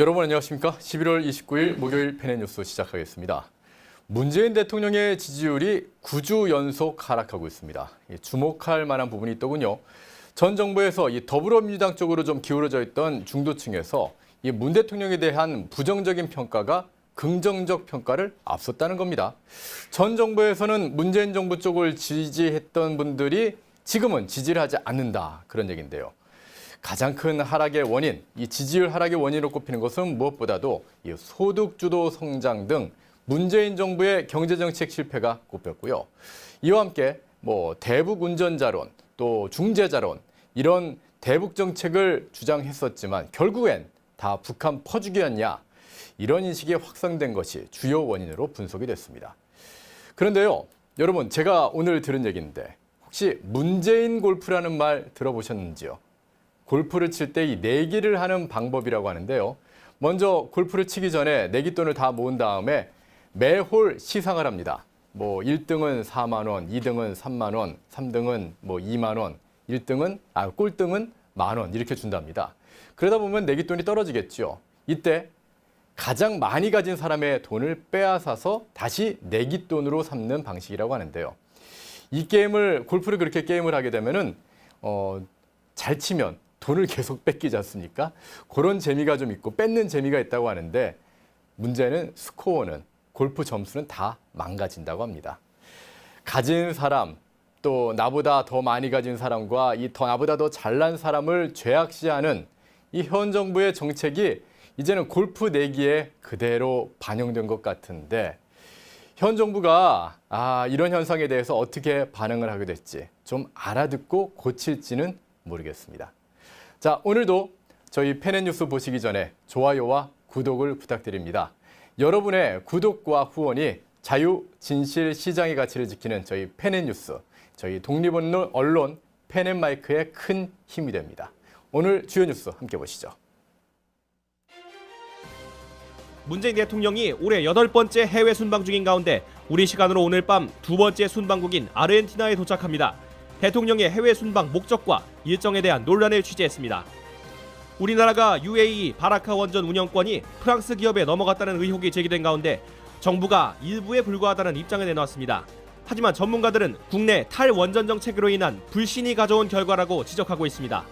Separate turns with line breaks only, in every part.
여러분 안녕하십니까? 11월 29일 목요일 펜앤뉴스 시작하겠습니다. 문재인 대통령의 지지율이 9주 연속 하락하고 있습니다. 주목할 만한 부분이 있더군요. 전 정부에서 이 더불어민주당 쪽으로 좀 기울어져 있던 중도층에서 이 문 대통령에 대한 부정적인 평가가 긍정적 평가를 앞섰다는 겁니다. 전 정부에서는 문재인 정부 쪽을 지지했던 분들이 지금은 지지를 하지 않는다, 그런 얘기인데요. 가장 큰 하락의 원인, 이 지지율 하락의 원인으로 꼽히는 것은 무엇보다도 이 소득주도 성장 등 문재인 정부의 경제정책 실패가 꼽혔고요. 이와 함께 대북 운전자론, 또 중재자론, 이런 대북 정책을 주장했었지만 결국엔 다 북한 퍼주기였냐, 이런 인식이 확산된 것이 주요 원인으로 분석이 됐습니다. 그런데요, 여러분, 제가 오늘 들은 얘기인데 혹시 문재인 골프라는 말 들어보셨는지요? 골프를 칠 때 이 내기를 하는 방법이라고 하는데요. 먼저 골프를 치기 전에 내기돈을 다 모은 다음에 매홀 시상을 합니다. 1등은 4만 원, 2등은 3만 원, 3등은 2만 원, 꼴등은 만 원 이렇게 준답니다. 그러다 보면 내기돈이 떨어지겠죠. 이때 가장 많이 가진 사람의 돈을 빼앗아서 다시 내기돈으로 삼는 방식이라고 하는데요. 이 골프를 그렇게 게임을 하게 되면은 잘 치면 돈을 계속 뺏기지 않습니까? 그런 재미가 좀 있고 뺏는 재미가 있다고 하는데 문제는 스코어는, 골프 점수는 다 망가진다고 합니다. 가진 사람, 또 나보다 더 많이 가진 사람과 나보다 더 잘난 사람을 죄악시하는 이 현 정부의 정책이 이제는 골프 내기에 그대로 반영된 것 같은데 현 정부가 이런 현상에 대해서 어떻게 반응을 하게 될지 좀 알아듣고 고칠지는 모르겠습니다. 자, 오늘도 저희 펜앤뉴스 보시기 전에 좋아요와 구독을 부탁드립니다. 여러분의 구독과 후원이 자유, 진실, 시장의 가치를 지키는 저희 펜앤뉴스, 저희 독립언론 펜앤마이크의 큰 힘이 됩니다. 오늘 주요 뉴스 함께 보시죠.
문재인 대통령이 올해 8번째 해외 순방 중인 가운데 우리 시간으로 오늘 밤 2번째 순방국인 아르헨티나에 도착합니다. 대통령의 해외 순방 목적과 일정에 대한 논란을 취재했습니다. 우리나라가 UAE 바라카 원전 운영권이 프랑스 기업에 넘어갔다는 의혹이 제기된 가운데 정부가 일부에 불과하다는 입장을 내놓았습니다. 하지만 전문가들은 국내 탈원전 정책으로 인한 불신이 가져온 결과라고 지적하고 있습니다.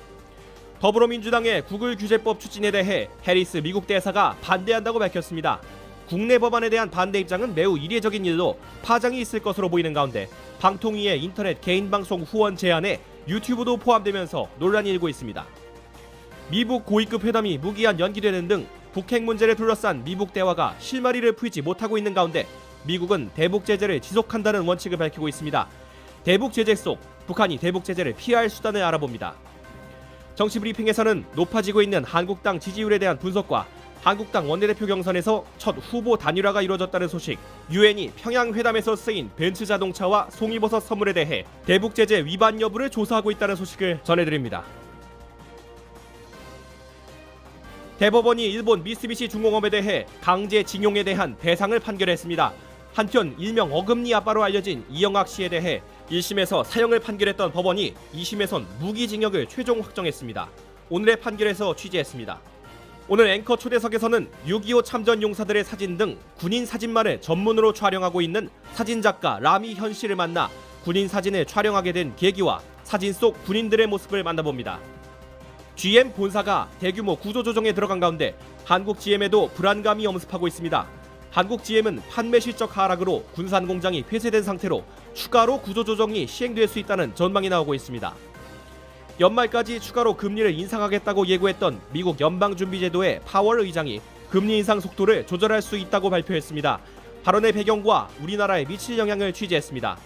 더불어민주당의 구글 규제법 추진에 대해 해리스 미국 대사가 반대한다고 밝혔습니다. 국내 법안에 대한 반대 입장은 매우 이례적인 일로 파장이 있을 것으로 보이는 가운데 방통위의 인터넷 개인방송 후원 제한에 유튜브도 포함되면서 논란이 일고 있습니다. 미북 고위급 회담이 무기한 연기되는 등 북핵 문제를 둘러싼 미북 대화가 실마리를 풀지 못하고 있는 가운데 미국은 대북 제재를 지속한다는 원칙을 밝히고 있습니다. 대북 제재 속 북한이 대북 제재를 피할 수단을 알아봅니다. 정치브리핑에서는 높아지고 있는 한국당 지지율에 대한 분석과 한국당 원내대표 경선에서 첫 후보 단일화가 이루어졌다는 소식, 유엔이 평양 회담에서 쓰인 벤츠 자동차와 송이버섯 선물에 대해 대북 제재 위반 여부를 조사하고 있다는 소식을 전해드립니다. 대법원이 일본 미쓰비시 중공업에 대해 강제징용에 대한 배상을 판결했습니다. 한편 일명 어금니 아빠로 알려진 이영학 씨에 대해 1심에서 사형을 판결했던 법원이 2심에선 무기징역을 최종 확정했습니다. 오늘의 판결에서 취재했습니다. 오늘 앵커 초대석에서는 6.25 참전 용사들의 사진 등 군인 사진만을 전문으로 촬영하고 있는 사진작가 라미현 씨를 만나 군인 사진을 촬영하게 된 계기와 사진 속 군인들의 모습을 만나봅니다. GM 본사가 대규모 구조조정에 들어간 가운데 한국 GM에도 불안감이 엄습하고 있습니다. 한국 GM은 판매 실적 하락으로 군산 공장이 폐쇄된 상태로 추가로 구조조정이 시행될 수 있다는 전망이 나오고 있습니다. 연말까지 추가로 금리를 인상하겠다고 예고했던 미국 연방준비제도의 파월 의장이 금리 인상 속도를 조절할 수 있다고 발표했습니다. 발언의 배경과 우리나라에 미칠 영향을 취재했습니다.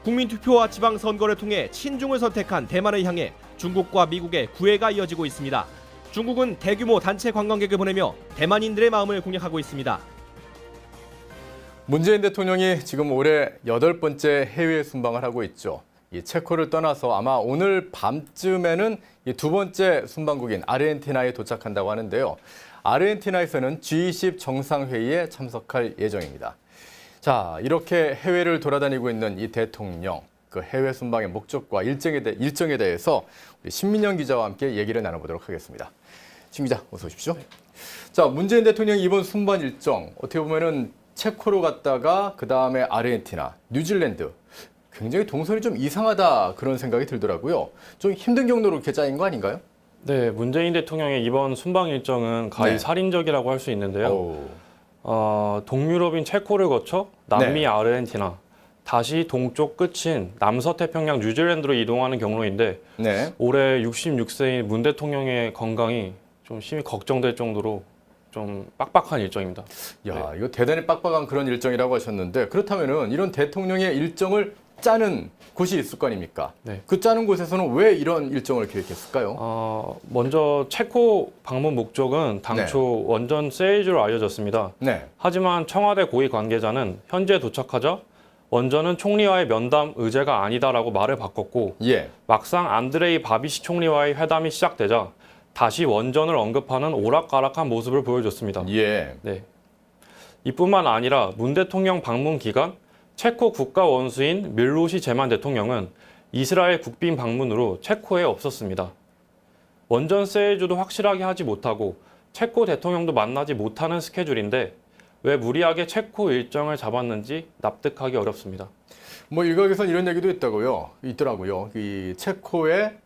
국민투표와 지방선거를 통해 친중을 선택한 대만을 향해 중국과 미국의 구애가 이어지고 있습니다. 중국은 대규모 단체 관광객을 보내며 대만인들의 마음을 공략하고 있습니다.
문재인 대통령이 지금 올해 8번째 해외 순방을 하고 있죠. 이 체코를 떠나서 아마 오늘 밤쯤에는 이 2번째 순방국인 아르헨티나에 도착한다고 하는데요. 아르헨티나에서는 G20 정상회의에 참석할 예정입니다. 자, 이렇게 해외를 돌아다니고 있는 이 대통령, 그 해외 순방의 목적과 일정에 대해서 우리 신민영 기자와 함께 얘기를 나눠보도록 하겠습니다. 신 기자 어서 오십시오. 자, 문재인 대통령이 이번 순방 일정 어떻게 보면은 체코로 갔다가 그 다음에 아르헨티나, 뉴질랜드 굉장히 동선이 좀 이상하다 그런 생각이 들더라고요. 좀 힘든 경로로 이렇게 짜인 거 아닌가요?
네, 문재인 대통령의 이번 순방 일정은 가히
네.
살인적이라고 할 수 있는데요.
오.
동유럽인 체코를 거쳐 남미
네.
아르헨티나, 다시 동쪽 끝인 남서태평양 뉴질랜드로 이동하는 경로인데
네.
올해 66세인 문 대통령의 건강이 좀 심히 걱정될 정도로 좀 빡빡한 일정입니다.
야, 이거 대단히 빡빡한 그런 일정이라고 하셨는데 그렇다면은 이런 대통령의 일정을 짜는 곳이 있을 거 아닙니까?
네.
그 짜는 곳에서는 왜 이런 일정을 계획했을까요?
먼저 체코 방문 목적은 당초 원전 세일즈로 알려졌습니다.
네.
하지만 청와대 고위 관계자는 현재 도착하자 원전은 총리와의 면담 의제가 아니다라고 말을 바꿨고
예.
막상 안드레이 바비시 총리와의 회담이 시작되자 다시 원전을 언급하는 오락가락한 모습을 보여줬습니다.
예.
네. 이뿐만 아니라 문 대통령 방문 기간 체코 국가 원수인 밀로시 제만 대통령은 이스라엘 국빈 방문으로 체코에 없었습니다. 원전 세일즈도 확실하게 하지 못하고 체코 대통령도 만나지 못하는 스케줄인데 왜 무리하게 체코 일정을 잡았는지 납득하기 어렵습니다.
뭐 일각에선 이런 얘기도 있더라고요. 이 체코에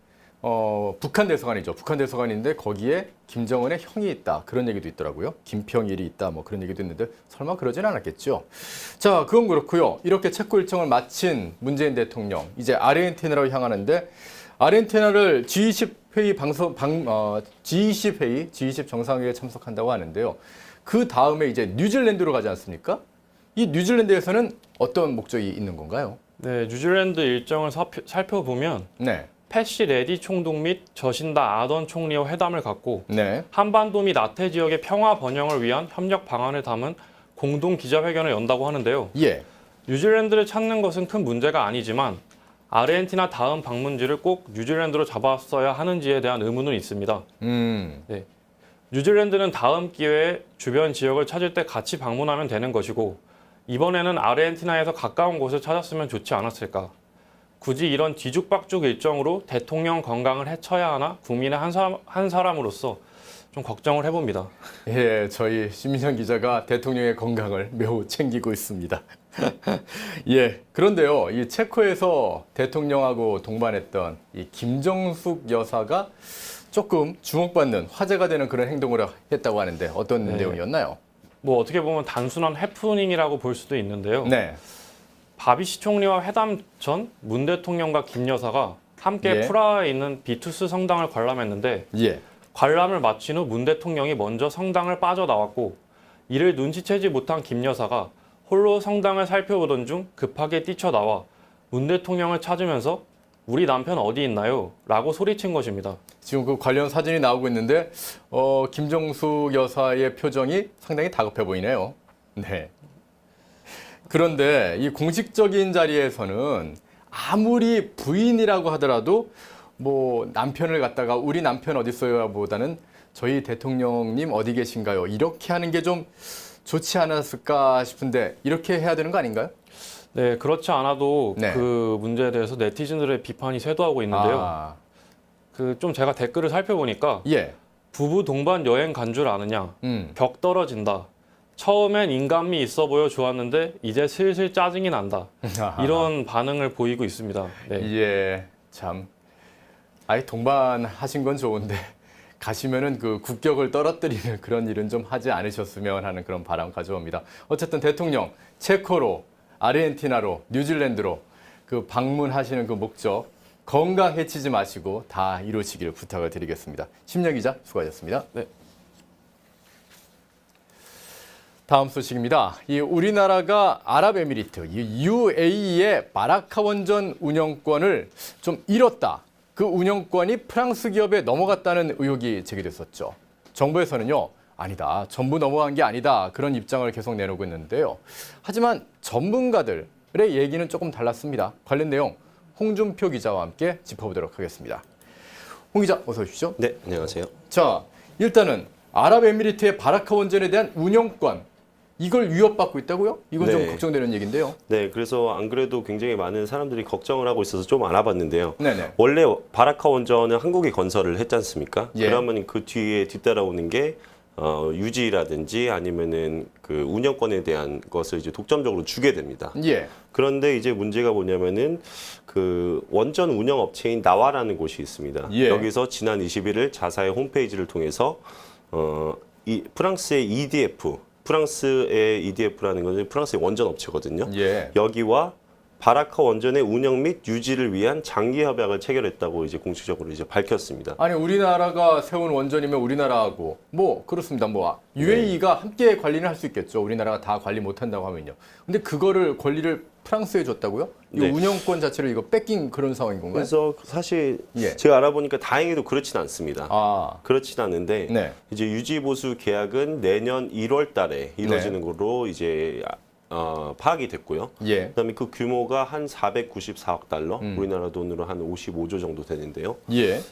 북한 대사관이죠. 북한 대사관인데 거기에 김정은의 형이 있다. 그런 얘기도 있더라고요. 김평일이 있다. 뭐 그런 얘기도 있는데 설마 그러진 않았겠죠. 자, 그건 그렇고요. 이렇게 체코 일정을 마친 문재인 대통령 이제 아르헨티나로 향하는데 아르헨티나를 G20 회의 G20 회의, G20 정상회의에 참석한다고 하는데요. 그 다음에 이제 뉴질랜드로 가지 않습니까? 이 뉴질랜드에서는 어떤 목적이 있는 건가요?
네, 뉴질랜드 일정을 살펴보면
네.
패시 레디 총독 및 저신다 아던 총리와 회담을 갖고
네.
한반도 및 아태 지역의 평화 번영을 위한 협력 방안을 담은 공동 기자회견을 연다고 하는데요.
예.
뉴질랜드를 찾는 것은 큰 문제가 아니지만 아르헨티나 다음 방문지를 꼭 뉴질랜드로 잡았어야 하는지에 대한 의문은 있습니다. 네. 뉴질랜드는 다음 기회에 주변 지역을 찾을 때 같이 방문하면 되는 것이고 이번에는 아르헨티나에서 가까운 곳을 찾았으면 좋지 않았을까. 굳이 이런 뒤죽박죽 일정으로 대통령 건강을 해쳐야 하나 국민의 한 사람으로서 좀 걱정을 해봅니다.
예, 저희 신민현 기자가 대통령의 건강을 매우 챙기고 있습니다. 예, 그런데요, 이 체코에서 대통령하고 동반했던 이 김정숙 여사가 조금 주목받는 화제가 되는 그런 행동을 했다고 하는데 어떤
네.
내용이었나요?
뭐 어떻게 보면 단순한 해프닝이라고 볼 수도 있는데요.
네.
바비시 총리와 회담 전 문 대통령과 김 여사가 함께
예.
프라하에 있는 비투스 성당을 관람했는데
예.
관람을 마친 후 문 대통령이 먼저 성당을 빠져나왔고 이를 눈치채지 못한 김 여사가 홀로 성당을 살펴보던 중 급하게 뛰쳐나와 문 대통령을 찾으면서 우리 남편 어디 있나요? 라고 소리친 것입니다.
지금 그 관련 사진이 나오고 있는데 김정숙 여사의 표정이 상당히 다급해 보이네요. 네. 그런데 이 공식적인 자리에서는 아무리 부인이라고 하더라도 뭐 남편을 갖다가 우리 남편 어디 있어요 보다는 저희 대통령님 어디 계신가요? 이렇게 하는 게 좀 좋지 않았을까 싶은데 이렇게 해야 되는 거 아닌가요?
네, 그렇지 않아도
네.
그 문제에 대해서 네티즌들의 비판이 쇄도하고 있는데요. 좀 제가 댓글을 살펴보니까
예.
부부 동반 여행 간 줄 아느냐? 격 떨어진다. 처음엔 인간미 있어 보여 좋았는데 이제 슬슬 짜증이 난다. 이런 반응을 보이고 있습니다. 네.
예, 참. 아예 동반하신 건 좋은데 가시면은 그 국격을 떨어뜨리는 그런 일은 좀 하지 않으셨으면 하는 그런 바람 가져옵니다. 어쨌든 대통령 체코로, 아르헨티나로, 뉴질랜드로 그 방문하시는 그 목적 건강 해치지 마시고 다 이루시기를 부탁을 드리겠습니다. 심영 기자 수고하셨습니다.
네.
다음 소식입니다. 이 우리나라가 아랍에미리트 UAE의 바라카 원전 운영권을 좀 잃었다. 그 운영권이 프랑스 기업에 넘어갔다는 의혹이 제기됐었죠. 정부에서는요, 아니다, 전부 넘어간 게 아니다. 그런 입장을 계속 내놓고 있는데요. 하지만 전문가들의 얘기는 조금 달랐습니다. 관련 내용 홍준표 기자와 함께 짚어보도록 하겠습니다. 홍 기자, 어서 오십시오.
네, 안녕하세요.
자, 일단은 아랍에미리트의 바라카 원전에 대한 운영권, 이걸 위협받고 있다고요? 이건 좀
네.
걱정되는 얘기인데요.
네, 그래서 안 그래도 굉장히 많은 사람들이 걱정을 하고 있어서 좀 알아봤는데요.
네네.
원래 바라카 원전은 한국이 건설을 했지 않습니까?
예.
그러면 그 뒤에 뒤따라오는 게 유지라든지 아니면은 그 운영권에 대한 것을 이제 독점적으로 주게 됩니다.
예.
그런데 이제 문제가 뭐냐면은 그 원전 운영 업체인 나와라는 곳이 있습니다.
예.
여기서 지난 21일 자사의 홈페이지를 통해서 이 프랑스의 EDF, 프랑스의 EDF라는 것은 프랑스의 원전 업체거든요.
예.
여기와 바라카 원전의 운영 및 유지를 위한 장기 협약을 체결했다고 이제 공식적으로 이제 밝혔습니다.
아니 우리나라가 세운 원전이면 우리나라하고 뭐 그렇습니다. 뭐 UAE가 함께 관리를 할 수 있겠죠. 우리나라가 다 관리 못 한다고 하면요. 근데 그거를 권리를 프랑스에 줬다고요? 이
네.
운영권 자체를 이거 뺏긴 그런 상황인 건가요?
그래서 사실
예.
제가 알아보니까 다행히도 그렇진 않습니다.
아.
그렇진 않은데
네.
이제 유지 보수 계약은 내년 1월 달에 이루어지는 걸로 이제 파악이 됐고요.
예.
그다음에 그 규모가 한 494억 달러, 우리나라 돈으로 한 55조 정도 되는데요.
예.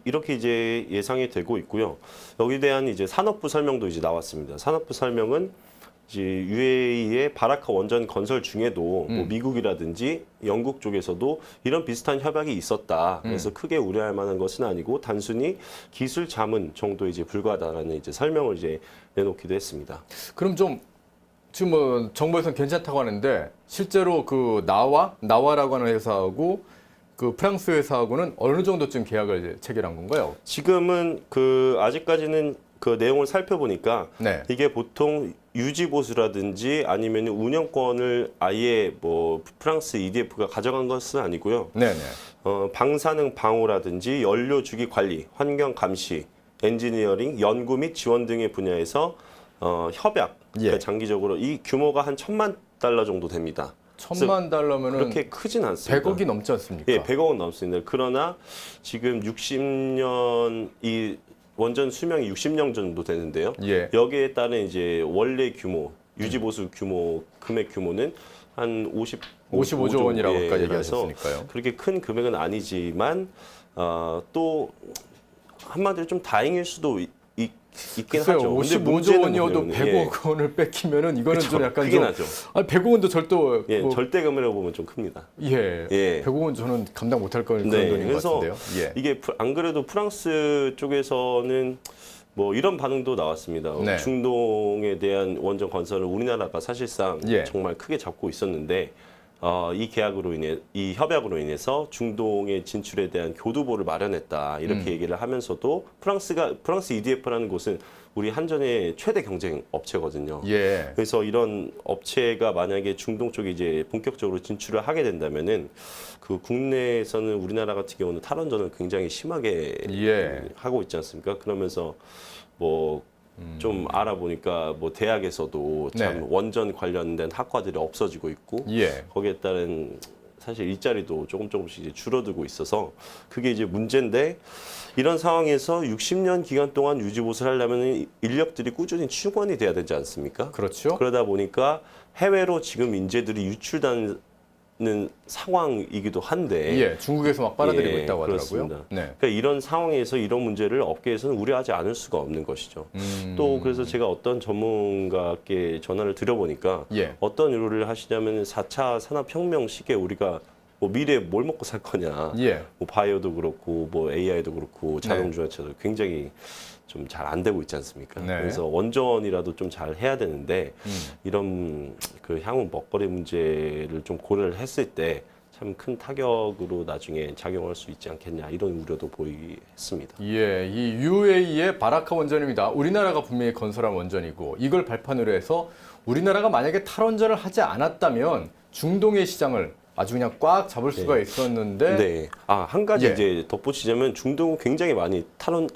이렇게 이제 예상이 되고 있고요. 여기에 대한 이제 산업부 설명도 이제 나왔습니다. 산업부 설명은 이제 UAE의 바라카 원전 건설 중에도 뭐 미국이라든지 영국 쪽에서도 이런 비슷한 협약이 있었다. 그래서 크게 우려할 만한 것은 아니고 단순히 기술 자문 정도에 이제 불과하다라는 이제 설명을 이제 내놓기도 했습니다.
그럼 좀 지금 뭐 정부에서는 괜찮다고 하는데 실제로 그 나와라고 하는 회사하고 그 프랑스 회사하고는 어느 정도쯤 계약을 이제 체결한 건가요?
지금은 그 아직까지는 그 내용을 살펴보니까
네.
이게 보통 유지 보수라든지 아니면 운영권을 아예 뭐 프랑스 EDF가 가져간 것은 아니고요.
네네.
방사능 방호라든지 연료 주기 관리, 환경 감시, 엔지니어링, 연구 및 지원 등의 분야에서 협약,
예.
그러니까 장기적으로 이 규모가 한 1,000만 달러 정도 됩니다.
$10,000,000면은
그렇게 크진 않습니다.
100억이 넘지 않습니까?
예, 100억은 넘습니다. 그러나 지금 60년 이 원전 수명이 60년 정도 되는데요.
예.
여기에 따른 이제 원래 규모, 유지 보수 규모, 금액 규모는 한
55조 원이라고 아까
그래서
얘기하셨으니까요.
그렇게 큰 금액은 아니지만 또 한마디로 좀 다행일 수도 있긴
글쎄요,
하죠. 근데
55조
문제는
원이어도
뭐냐면은,
100억 원을 뺏기면은 이거는
그쵸,
좀 약간
크긴
좀
하죠.
아니 100억 원도 절도
예,
뭐,
절대금이라고 보면 좀 큽니다.
예.
예.
100억 원 저는 감당 못할 그런
네,
돈인 것
그래서
같은데요. 예.
이게 안 그래도 프랑스 쪽에서는 뭐 이런 반응도 나왔습니다.
네.
중동에 대한 원전 건설을 우리나라가 사실상
예.
정말 크게 잡고 있었는데 이 계약으로 인해 이 협약으로 인해서 중동의 진출에 대한 교두보를 마련했다 이렇게 얘기를 하면서도 프랑스 EDF라는 곳은 우리 한전의 최대 경쟁 업체거든요.
예.
그래서 이런 업체가 만약에 중동 쪽에 이제 본격적으로 진출을 하게 된다면은 그 국내에서는 우리나라 같은 경우는 탈원전을 굉장히 심하게
예.
하고 있지 않습니까? 그러면서 뭐 좀 알아보니까 뭐 대학에서도 참
네.
원전 관련된 학과들이 없어지고 있고
예.
거기에 따른 사실 일자리도 조금씩 이제 줄어들고 있어서 그게 이제 문제인데 이런 상황에서 60년 기간 동안 유지보수를 하려면 인력들이 꾸준히 충원이 돼야 되지 않습니까?
그렇죠.
그러다 보니까 해외로 지금 인재들이 유출되는 상황이기도 한데
예. 중국에서 막 빨아들이고
예,
있다고 하더라고요.
그렇습니다.
네.
그러니까 이런 상황에서 이런 문제를 업계에서는 우려하지 않을 수가 없는 것이죠. 또 그래서 제가 어떤 전문가께 전화를 드려보니까
예.
어떤 의뢰를 하시냐면 4차 산업혁명 시기에 우리가 뭐 미래에 뭘 먹고 살 거냐.
예.
뭐 바이오도 그렇고 뭐 AI도 그렇고
네.
자동주행차도 굉장히 좀 잘 안 되고 있지 않습니까?
네.
그래서 원전이라도 좀 잘 해야 되는데 이런 그 향후 먹거리 문제를 좀 고려를 했을 때 참 큰 타격으로 나중에 작용할 수 있지 않겠냐 이런 우려도 보이했습니다.
예, 이 UAE의 바라카 원전입니다. 우리나라가 분명히 건설한 원전이고 이걸 발판으로 해서 우리나라가 만약에 탈원전을 하지 않았다면 중동의 시장을 아주 그냥 꽉 잡을 수가
네.
있었는데
네. 한 가지
예.
이제 덧붙이자면 중동은 굉장히 많이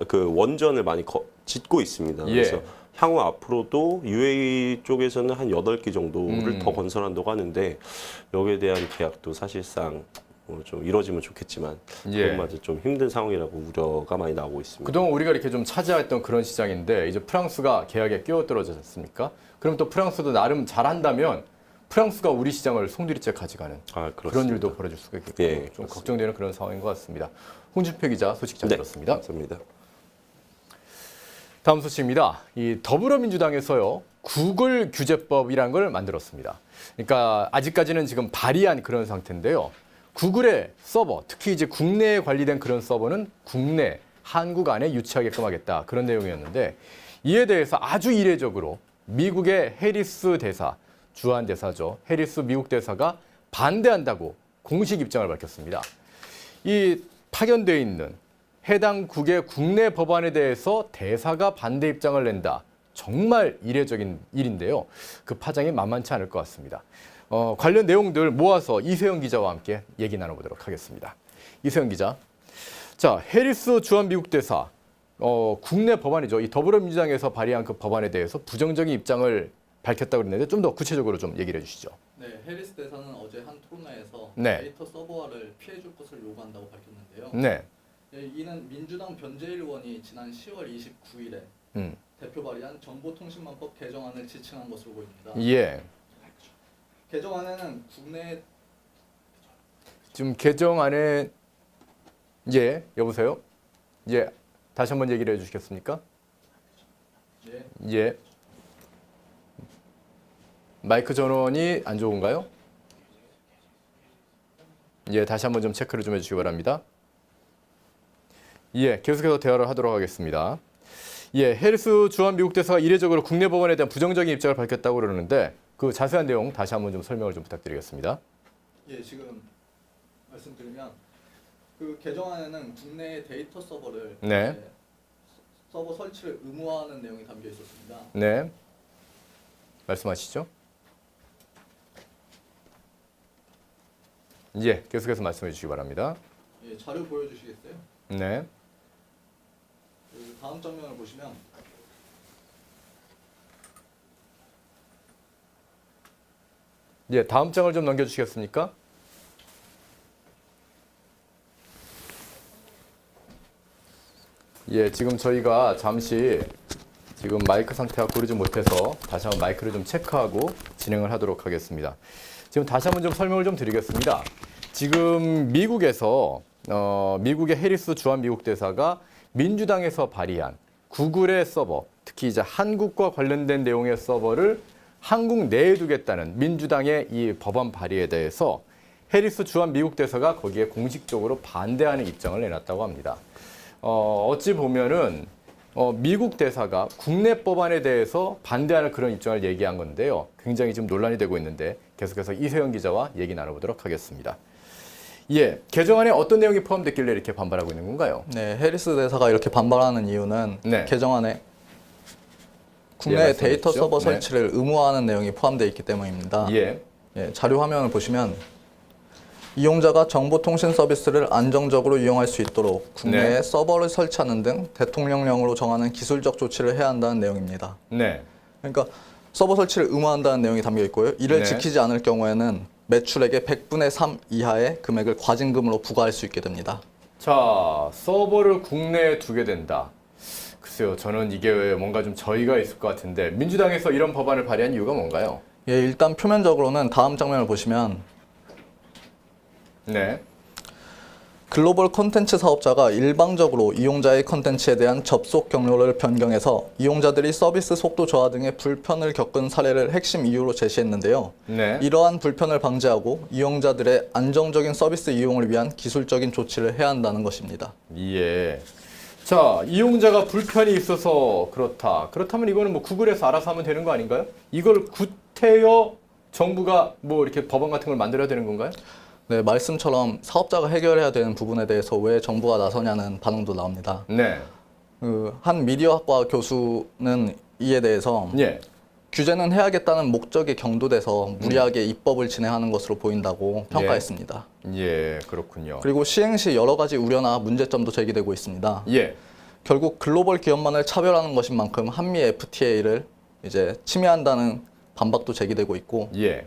그 원전을 많이 짓고 있습니다.
예.
그래서 향후 앞으로도 UAE 쪽에서는 한 8개 정도를 더 건설한다고 하는데 여기에 대한 계약도 사실상 좀 이루어지면 좋겠지만
예.
그것마저 좀 힘든 상황이라고 우려가 많이 나오고 있습니다.
그동안 우리가 이렇게 좀 차지했던 그런 시장인데 이제 프랑스가 계약에 끼어들어졌지 않습니까? 그럼 또 프랑스도 나름 잘한다면 프랑스가 우리 시장을 송두리째 가져가는 그런
그렇습니다.
일도 벌어질 수가 있겠고
예,
좀
그렇습니다.
걱정되는 그런 상황인 것 같습니다. 홍준표 기자 소식 잘
네,
들었습니다.
감사합니다.
다음 소식입니다. 이 더불어민주당에서요 구글 규제법이라는 걸 만들었습니다. 그러니까 아직까지는 지금 발의한 그런 상태인데요. 구글의 서버, 특히 이제 국내에 관리된 그런 서버는 국내, 한국 안에 유치하게끔 하겠다. 그런 내용이었는데 이에 대해서 아주 이례적으로 미국의 해리스 대사, 주한 대사죠. 해리스 미국 대사가 반대한다고 공식 입장을 밝혔습니다. 이 파견되어 있는 해당 국의 국내 법안에 대해서 대사가 반대 입장을 낸다. 정말 이례적인 일인데요. 그 파장이 만만치 않을 것 같습니다. 관련 내용들 모아서 이세영 기자와 함께 얘기 나눠보도록 하겠습니다. 이세영 기자. 자, 해리스 주한 미국 대사. 국내 법안이죠. 이 더불어민주당에서 발의한 그 법안에 대해서 부정적인 입장을 밝혔다고 그랬는데 좀 더 구체적으로 좀 얘기를 해주시죠.
네, 해리스 대사는 어제 한 토론회에서
네.
데이터 서버화를 피해줄 것을 요구한다고 밝혔는데요.
네.
네, 이는 민주당 변재일 의원이 지난 10월 29일에 대표 발의한 정보통신망법 개정안을 지칭한 것으로 보입니다.
예.
개정안에는 국내
지금 개정안에 예, 여보세요? 예. 다시 한번 얘기를 해 주시겠습니까?
네,
예. 마이크 전원이 안 좋은가요? 예, 다시 한번 좀 체크를 좀 해주시기 바랍니다. 예, 계속해서 대화를 하도록 하겠습니다. 예, 해리스 주한 미국 대사가 이례적으로 국내 법안에 대한 부정적인 입장을 밝혔다고 그러는데 그 자세한 내용 다시 한번 좀 설명을 좀 부탁드리겠습니다.
예, 지금 말씀드리면 그 개정안에는 국내 데이터 서버를
네.
이제 서버 설치를 의무화하는 내용이 담겨 있었습니다.
네, 말씀하시죠. 예, 계속해서 말씀해 주시기 바랍니다.
예, 자료 보여주시겠어요?
네,
그 다음 장면을 보시면
예, 다음 장을 좀 넘겨주시겠습니까? 예, 지금 저희가 잠시 지금 마이크 상태가 고르지 못해서 다시 한번 마이크를 좀 체크하고 진행을 하도록 하겠습니다. 지금 다시 한번 좀 설명을 좀 드리겠습니다. 지금 미국에서 미국의 해리스 주한 미국 대사가 민주당에서 발의한 구글의 서버, 특히 이제 한국과 관련된 내용의 서버를 한국 내에 두겠다는 민주당의 이 법안 발의에 대해서 해리스 주한 미국 대사가 거기에 공식적으로 반대하는 입장을 내놨다고 합니다. 어찌 보면은 미국 대사가 국내 법안에 대해서 반대하는 그런 입장을 얘기한 건데요. 굉장히 지금 논란이 되고 있는데 계속해서 이세영 기자와 얘기 나눠보도록 하겠습니다. 예, 개정안에 어떤 내용이 포함됐길래 이렇게 반발하고 있는 건가요?
네, 해리스 대사가 이렇게 반발하는 이유는
네.
개정안에 국내
예, 말씀해
데이터
주시죠.
서버
네.
설치를 의무화하는 내용이 포함되어 있기 때문입니다.
예,
자료 화면을 보시면 이용자가 정보통신 서비스를 안정적으로 이용할 수 있도록 국내에
네.
서버를 설치하는 등 대통령령으로 정하는 기술적 조치를 해야 한다는 내용입니다.
네,
그러니까 서버 설치를 의무화한다는 내용이 담겨 있고요. 이를
네.
지키지 않을 경우에는 매출액의 100분의 3 이하의 금액을 과징금으로 부과할 수 있게 됩니다.
자, 서버를 국내에 두게 된다. 글쎄요, 저는 이게 뭔가 좀 저희가 있을 것 같은데 민주당에서 이런 법안을 발의한 이유가 뭔가요?
예, 일단 표면적으로는 다음 장면을 보시면
네,
글로벌 콘텐츠 사업자가 일방적으로 이용자의 콘텐츠에 대한 접속 경로를 변경해서 이용자들이 서비스 속도 저하 등의 불편을 겪은 사례를 핵심 이유로 제시했는데요.
네.
이러한 불편을 방지하고 이용자들의 안정적인 서비스 이용을 위한 기술적인 조치를 해야 한다는 것입니다.
예. 자, 이용자가 불편이 있어서 그렇다. 그렇다면 이거는 뭐 구글에서 알아서 하면 되는 거 아닌가요? 이걸 구태여 정부가 뭐 이렇게 법안 같은 걸 만들어야 되는 건가요?
네, 말씀처럼 사업자가 해결해야 되는 부분에 대해서 왜 정부가 나서냐는 반응도 나옵니다.
네.
한 미디어학과 교수는 이에 대해서
예.
규제는 해야겠다는 목적에 경도돼서 무리하게 입법을 진행하는 것으로 보인다고 평가했습니다.
예, 그렇군요.
그리고 시행 시 여러 가지 우려나 문제점도 제기되고 있습니다.
예.
결국 글로벌 기업만을 차별하는 것인 만큼 한미 FTA를 이제 침해한다는 반박도 제기되고 있고,
예.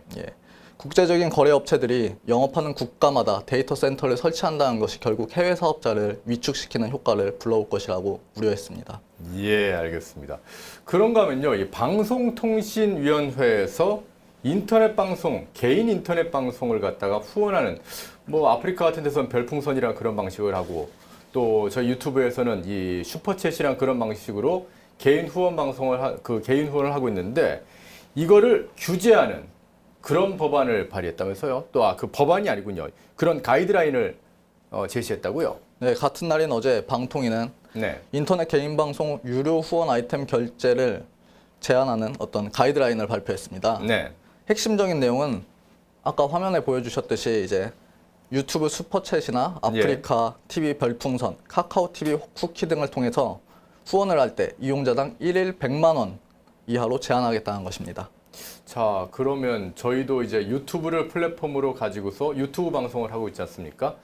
국제적인 거래 업체들이 영업하는 국가마다 데이터 센터를 설치한다는 것이 결국 해외 사업자를 위축시키는 효과를 불러올 것이라고 우려했습니다.
예, 알겠습니다. 그런가 하면요, 이 방송통신위원회에서 인터넷 방송, 개인 인터넷 방송을 갖다가 후원하는, 뭐 아프리카 같은 데서는 별풍선이랑 그런 방식을 하고, 또 저희 유튜브에서는 이 슈퍼챗이랑 그런 방식으로 개인 후원 방송을 개인 후원을 하고 있는데 이거를 규제하는 그런 법안을 발의했다면서요? 또 그 법안이 아니군요. 그런 가이드라인을 제시했다고요?
네, 같은 날인 어제 방통위는
네.
인터넷 개인 방송 유료 후원 아이템 결제를 제한하는 어떤 가이드라인을 발표했습니다.
네.
핵심적인 내용은 아까 화면에 보여주셨듯이 이제 유튜브 슈퍼챗이나 아프리카 TV 별풍선, 카카오 TV 쿠키 등을 통해서 후원을 할 때 이용자당 1일 100만 원 이하로 제한하겠다는 것입니다.
자, 그러면 저희도 이제 유튜브를 플랫폼으로 가지고서 유튜브 방송을 하고 있지 않습니까?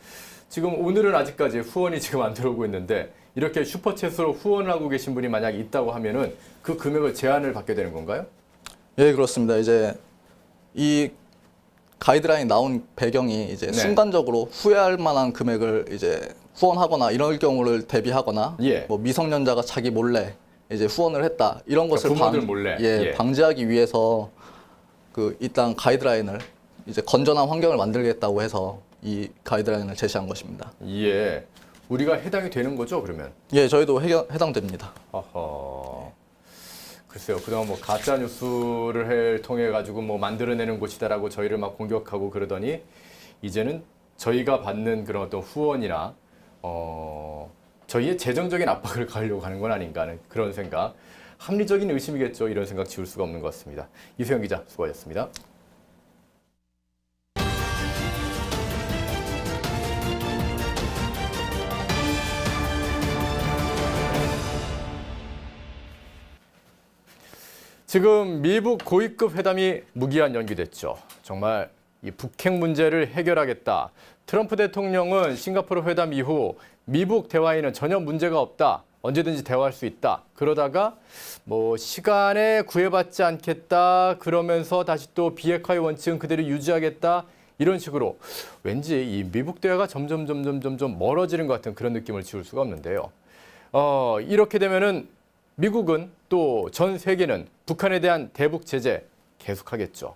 지금 오늘은 아직까지 후원이 지금 안 들어오고 있는데 이렇게 슈퍼챗으로 후원을 하고 계신 분이 만약 있다고 하면은 그 금액을 제한을 받게 되는 건가요?
예, 그렇습니다. 이제 이 가이드라인 나온 배경이 이제
네.
순간적으로 후회할 만한 금액을 이제 후원하거나 이럴 경우를 대비하거나
예.
뭐 미성년자가 자기 몰래 이제 후원을 했다 이런 것을
부모들 몰래. 예.
방지하기 위해서 그 일단 가이드라인을 이제 건전한 환경을 만들겠다고 해서 이 가이드라인을 제시한 것입니다.
예. 우리가 해당이 되는 거죠, 그러면?
예, 저희도 해당됩니다.
어허. 글쎄요, 그동안 뭐 가짜 뉴스를 통해 가지고 뭐 만들어내는 곳이다라고 저희를 막 공격하고 그러더니 이제는 저희가 받는 그런 어떤 후원이나 저희의 재정적인 압박을 가하려고 하는 건 아닌가 하는 그런 생각. 합리적인 의심이겠죠. 이런 생각 지울 수가 없는 것 같습니다. 이수영 기자 수고하셨습니다. 지금 미북 고위급 회담이 무기한 연기됐죠. 정말 이 북핵 문제를 해결하겠다. 트럼프 대통령은 싱가포르 회담 이후 미북 대화에는 전혀 문제가 없다. 언제든지 대화할 수 있다. 그러다가 뭐 시간에 구애받지 않겠다. 그러면서 다시 또 비핵화의 원칙은 그대로 유지하겠다. 이런 식으로 왠지 이 미북 대화가 점점 멀어지는 것 같은 그런 느낌을 지울 수가 없는데요. 이렇게 되면은 미국은 또 전 세계는 북한에 대한 대북 제재 계속하겠죠.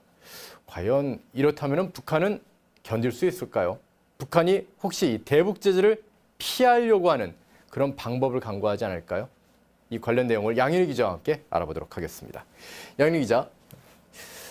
과연 이렇다면 북한은 견딜 수 있을까요? 북한이 혹시 이 대북 제재를 피하려고 하는 그런 방법을 강구하지 않을까요? 이 관련 내용을 양현희 기자와 함께 알아보도록 하겠습니다. 양현희 기자.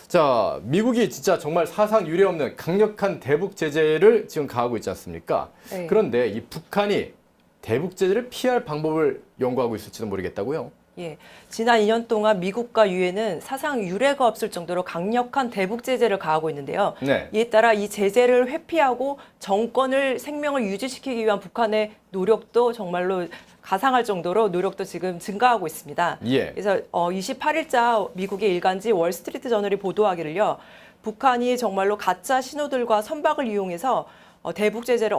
자, 미국이 진짜 정말 사상 유례 없는 강력한 대북 제재를 지금 가하고 있지 않습니까?
네.
그런데 이 북한이 대북 제재를 피할 방법을 연구하고 있을지도 모르겠다고요?
예, 지난 2년 동안 미국과 유엔은 사상 유례가 없을 정도로 강력한 대북 제재를 가하고 있는데요.
네.
이에 따라 이 제재를 회피하고 정권을 생명을 유지시키기 위한 북한의 노력도 정말로 가상할 정도로 노력도 지금 증가하고 있습니다.
예.
그래서 28일자 미국의 일간지 월스트리트 저널이 보도하기를요. 북한이 정말로 가짜 신호들과 선박을 이용해서 대북 제재를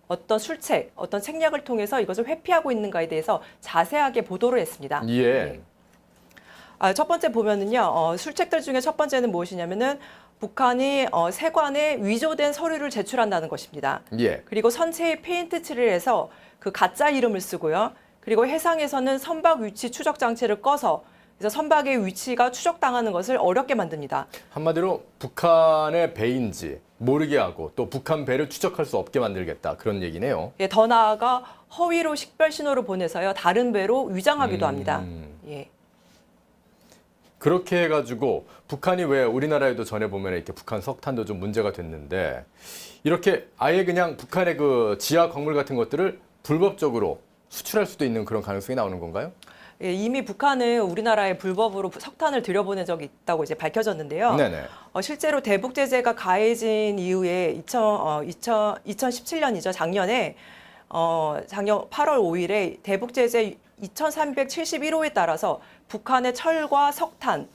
어떤 술책, 어떤 책략을 통해서 이것을 회피하고 있는가에 대해서 자세하게 보도를 했습니다.
예.
첫 번째 보면은요, 술책들 중에 첫 번째는 무엇이냐면은 북한이 세관에 위조된 서류를 제출한다는 것입니다.
예.
그리고 선체에 페인트 칠을 해서 그 가짜 이름을 쓰고요. 그리고 해상에서는 선박 위치 추적 장치를 꺼서 그래서 선박의 위치가 추적당하는 것을 어렵게 만듭니다.
한마디로 북한의 배인지 모르게 하고 또 북한 배를 추적할 수 없게 만들겠다. 그런 얘기네요.
예, 더 나아가 허위로 식별 신호를 보내서요. 다른 배로 위장하기도 합니다. 예.
그렇게 해가지고 북한이 왜 우리나라에도 전해보면 이렇게 북한 석탄도 좀 문제가 됐는데 이렇게 아예 그냥 북한의 그 지하 광물 같은 것들을 불법적으로 수출할 수도 있는 그런 가능성이 나오는 건가요?
예, 이미 북한은 우리나라에 불법으로 석탄을 들여보낸 적이 있다고 이제 밝혀졌는데요.
네네.
실제로 대북 제재가 가해진 이후에 2017년이죠. 작년 8월 5일에 대북 제재 2371호에 따라서 북한의 철과 석탄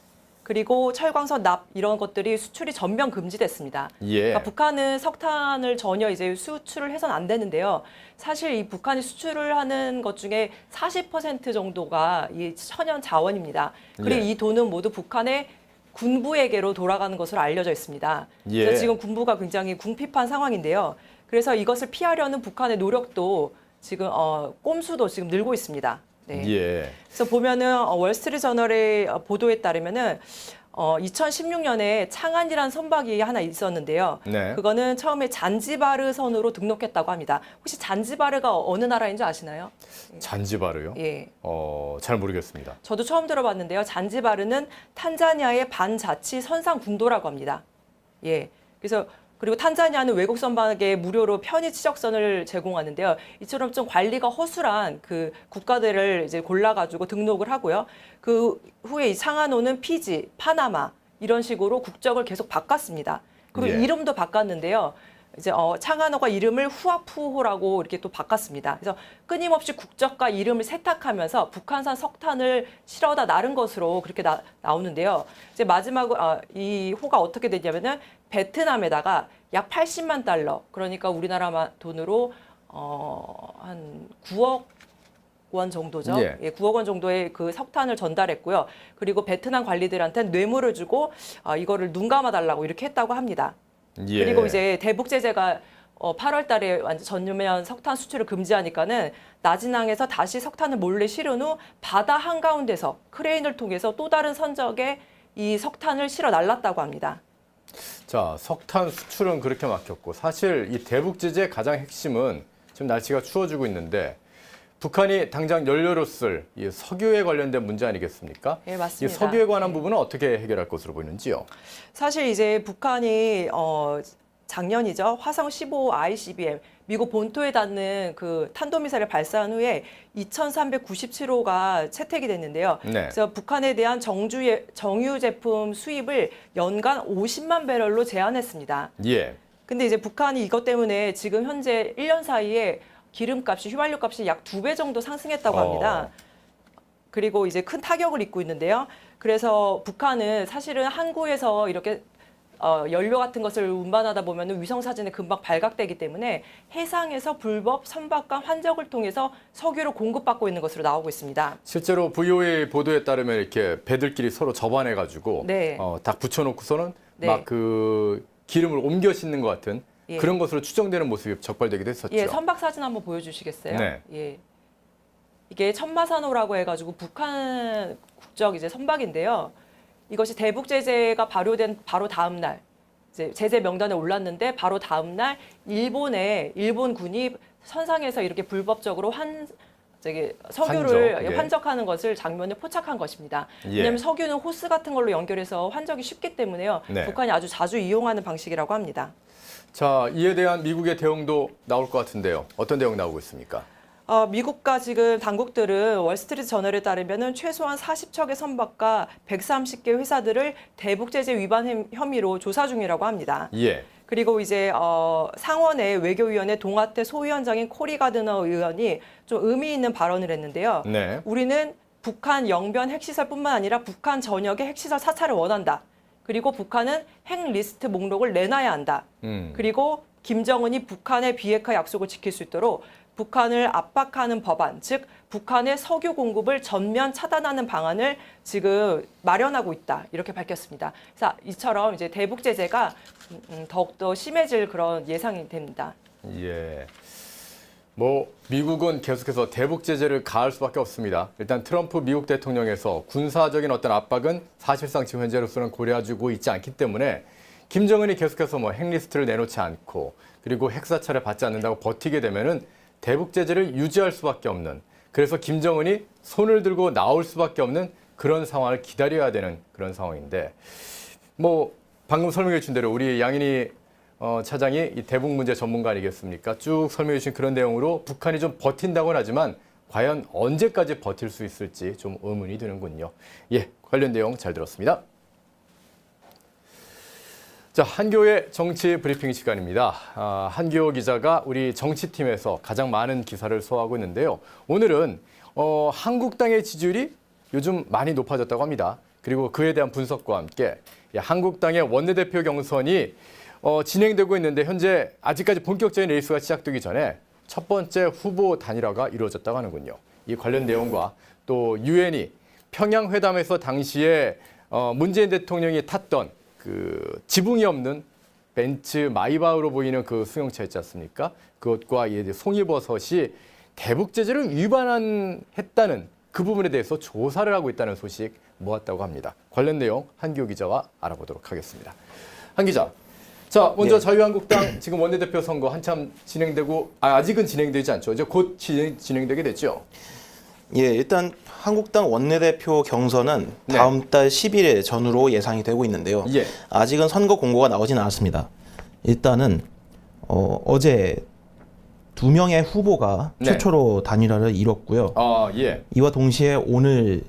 그리고 철광석 납 이런 것들이 수출이 전면 금지됐습니다.
예.
그러니까 북한은 석탄을 전혀 이제 수출을 해서는 안 되는데요. 사실 이 북한이 수출을 하는 것 중에 40% 정도가 이 천연 자원입니다. 그리고
예.
이 돈은 모두 북한의 군부에게로 돌아가는 것으로 알려져 있습니다.
예.
그래서 지금 군부가 굉장히 궁핍한 상황인데요. 그래서 이것을 피하려는 북한의 노력도 지금 꼼수도 지금 늘고 있습니다. 네.
예.
그래서 보면은 월스트리트 저널의 보도에 따르면은 2016년에 창안이라는 선박이 하나 있었는데요.
네.
그거는 처음에 잔지바르 선으로 등록했다고 합니다. 혹시 잔지바르가 어느 나라인 줄 아시나요?
잔지바르요?
예.
잘 모르겠습니다.
저도 처음 들어봤는데요. 잔지바르는 탄자니아의 반자치 선상 군도라고 합니다. 예. 그래서 그리고 탄자니아는 외국 선박에 무료로 편의 지적선을 제공하는데요. 이처럼 좀 관리가 허술한 그 국가들을 이제 골라가지고 등록을 하고요. 그 후에 이 창안호는 피지, 파나마 이런 식으로 국적을 계속 바꿨습니다. 그리고
예.
이름도 바꿨는데요. 이제 창안호가 이름을 후아푸호라고 이렇게 또 바꿨습니다. 그래서 끊임없이 국적과 이름을 세탁하면서 북한산 석탄을 실어다 나른 것으로 그렇게 나오는데요. 이제 마지막으로 이 호가 어떻게 됐냐면은 베트남에다가 약 80만 달러, 그러니까 우리나라 돈으로 한 9억 원 정도죠.
예.
예, 9억 원 정도의 그 석탄을 전달했고요. 그리고 베트남 관리들한테 뇌물을 주고 이거를 눈 감아 달라고 이렇게 했다고 합니다.
예.
그리고 이제 대북 제재가 8월 달에 완전 전면 석탄 수출을 금지하니까는 나진항에서 다시 석탄을 몰래 실은 후 바다 한가운데서 크레인을 통해서 또 다른 선적에 이 석탄을 실어 날랐다고 합니다.
자, 석탄 수출은 그렇게 막혔고 사실 이 대북 제재의 가장 핵심은 지금 날씨가 추워지고 있는데 북한이 당장 연료로 쓸 이 석유에 관련된 문제 아니겠습니까?
예, 맞습니다.
이 석유에 관한 부분은 어떻게 해결할 것으로 보이는지요?
사실 이제 북한이 작년이죠. 화성 15 ICBM 미국 본토에 닿는 그 탄도미사일을 발사한 후에 2,397호가 채택이 됐는데요.
네.
그래서 북한에 대한 정유 제품 수입을 연간 50만 배럴로 제한했습니다.
예.
근데 이제 북한이 이것 때문에 지금 현재 1년 사이에 기름값이 휘발유값이 약 2배 정도 상승했다고 합니다. 그리고 이제 큰 타격을 입고 있는데요. 그래서 북한은 사실은 항구에서 이렇게 연료 같은 것을 운반하다 보면 위성 사진에 금방 발각되기 때문에 해상에서 불법 선박과 환적을 통해서 석유를 공급받고 있는 것으로 나오고 있습니다.
실제로 VOA 보도에 따르면 이렇게 배들끼리 서로 접안해가지고
네.
딱 붙여놓고서는
네.
막 그 기름을 옮겨 싣는 것 같은
예.
그런 것으로 추정되는 모습이 적발되기도 했었죠.
예, 선박 사진 한번 보여주시겠어요?
네.
예. 이게 천마산호라고 해가지고 북한 국적 이제 선박인데요. 이것이 대북 제재가 발효된 바로 다음 날 이제 제재 명단에 올랐는데 바로 다음 날 일본 군이 선상에서 이렇게 불법적으로 석유를
환적, 예.
환적하는 것을 장면에 포착한 것입니다.
예.
왜냐하면 석유는 호스 같은 걸로 연결해서 환적이 쉽기 때문에요.
네.
북한이 아주 자주 이용하는 방식이라고 합니다.
자, 이에 대한 미국의 대응도 나올 것 같은데요. 어떤 대응 나오고 있습니까?
미국과 지금 당국들은 월스트리트 저널에 따르면은 최소한 40척의 선박과 130개 회사들을 대북 제재 위반 혐의로 조사 중이라고 합니다.
예.
그리고 이제 상원의 외교위원회 동아태 소위원장인 코리 가드너 의원이 좀 의미 있는 발언을 했는데요.
네.
우리는 북한 영변 핵시설뿐만 아니라 북한 전역의 핵시설 사찰을 원한다. 그리고 북한은 핵 리스트 목록을 내놔야 한다. 그리고 김정은이 북한의 비핵화 약속을 지킬 수 있도록 북한을 압박하는 법안, 즉 북한의 석유 공급을 전면 차단하는 방안을 지금 마련하고 있다. 이렇게 밝혔습니다. 그래서 이처럼 이제 대북 제재가 더욱더 심해질 그런 예상이 됩니다.
예. 뭐 미국은 계속해서 대북 제재를 가할 수밖에 없습니다. 일단 트럼프 미국 대통령에서 군사적인 어떤 압박은 사실상 지금 현재로서는 고려해주고 있지 않기 때문에 김정은이 계속해서 뭐 핵리스트를 내놓지 않고 그리고 핵사찰을 받지 않는다고 버티게 되면은 대북 제재를 유지할 수밖에 없는, 그래서 김정은이 손을 들고 나올 수밖에 없는 그런 상황을 기다려야 되는 그런 상황인데, 뭐 방금 설명해 준 대로 우리 양인희 차장이 이 대북 문제 전문가 아니겠습니까? 쭉 설명해 주신 그런 내용으로 북한이 좀 버틴다고는 하지만 과연 언제까지 버틸 수 있을지 좀 의문이 드는군요. 예, 관련 내용 잘 들었습니다. 자, 한교의 정치 브리핑 시간입니다. 한교 기자가 우리 정치팀에서 가장 많은 기사를 소화하고 있는데요. 오늘은 한국당의 지지율이 요즘 많이 높아졌다고 합니다. 그리고 그에 대한 분석과 함께 한국당의 원내대표 경선이 진행되고 있는데 현재 아직까지 본격적인 레이스가 시작되기 전에 첫 번째 후보 단일화가 이루어졌다고 하는군요. 이 관련 내용과 또 유엔이 평양 회담에서 당시에 문재인 대통령이 탔던 그 지붕이 없는 벤츠 마이바흐로 보이는 그 승용차 있지 않습니까? 그것과 송이버섯이 대북 제재를 위반했다는 그 부분에 대해서 조사를 하고 있다는 소식 모았다고 합니다. 관련 내용 한기호 기자와 알아보도록 하겠습니다. 한 기자. 자, 먼저
예.
자유한국당 지금 원내대표 선거 한참 진행되고 아직은 진행되지 않죠. 이제 곧 진행되게 됐죠.
예, 일단 한국당 원내대표 경선은
네.
다음 달 10일에 전후로 예상이 되고 있는데요.
예.
아직은 선거 공고가 나오진 않았습니다. 일단은 어제 2명의 후보가
네.
최초로 단일화를 이뤘고요.
아, 예.
이와 동시에 오늘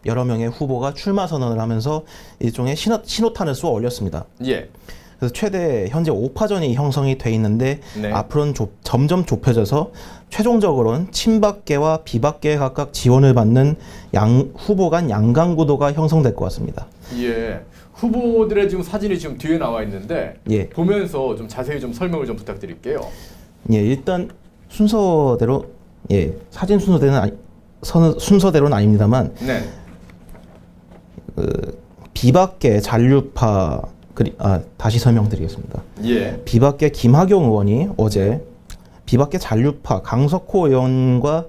여러 명의 후보가 출마 선언을 하면서 일종의 신호탄을 쏘아 올렸습니다.
예.
그래서 최대 현재 5파전이 형성이 돼 있는데
네.
앞으로는 점점 좁혀져서 최종적으로는 친박계와 비박계에 각각 지원을 받는 후보 간 양강 구도가 형성될 것 같습니다.
예. 후보들의 지금 사진이 지금 뒤에 나와 있는데
예.
보면서 좀 자세히 좀 설명을 좀 부탁드릴게요.
예, 일단 순서대로 사진 순서대로는 아닙니다만
네.
비박계 잔류파 다시 설명드리겠습니다.
예.
비박계 김학용 의원이 어제 비박계 잔류파 강석호 의원과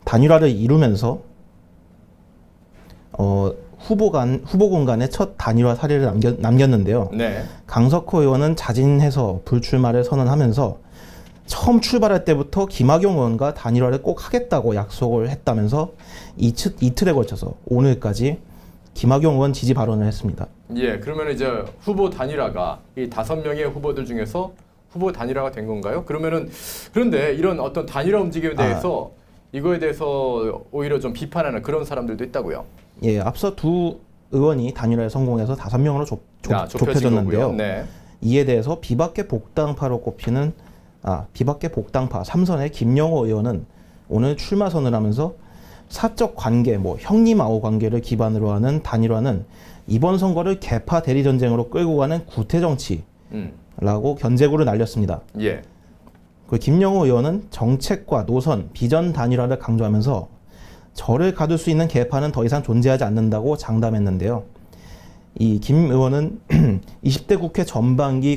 단일화를 이루면서 후보군 간의 첫 단일화 사례를 남겼는데요.
네.
강석호 의원은 자진해서 불출마를 선언하면서 처음 출발할 때부터 김학용 의원과 단일화를 꼭 하겠다고 약속을 했다면서 이틀에 걸쳐서 오늘까지 김학용 의원 지지 발언을 했습니다.
예. 그러면 이제 후보 단일화가 이 5명의 후보들 중에서 후보 단일화가 된 건가요? 그런데 이런 어떤 단일화 움직임에 대해서 이거에 대해서 오히려 좀 비판하는 그런 사람들도 있다고요.
예, 앞서 두 의원이 단일화에 성공해서 5명으로
좁혀진
좁혀졌는데요.
거고요. 네.
이에 대해서 비박계 복당파로 꼽히는 비박계 복당파 3선의 김영호 의원은 오늘 출마 선언하면서 사적 관계, 형님아우 관계를 기반으로 하는 단일화는 이번 선거를 개파 대리 전쟁으로 끌고 가는 구태 정치라고 견제구를 날렸습니다.
예.
그 김영호 의원은 정책과 노선, 비전 단일화를 강조하면서 저를 가둘 수 있는 개파는 더 이상 존재하지 않는다고 장담했는데요. 이 김 의원은 20대 국회 전반기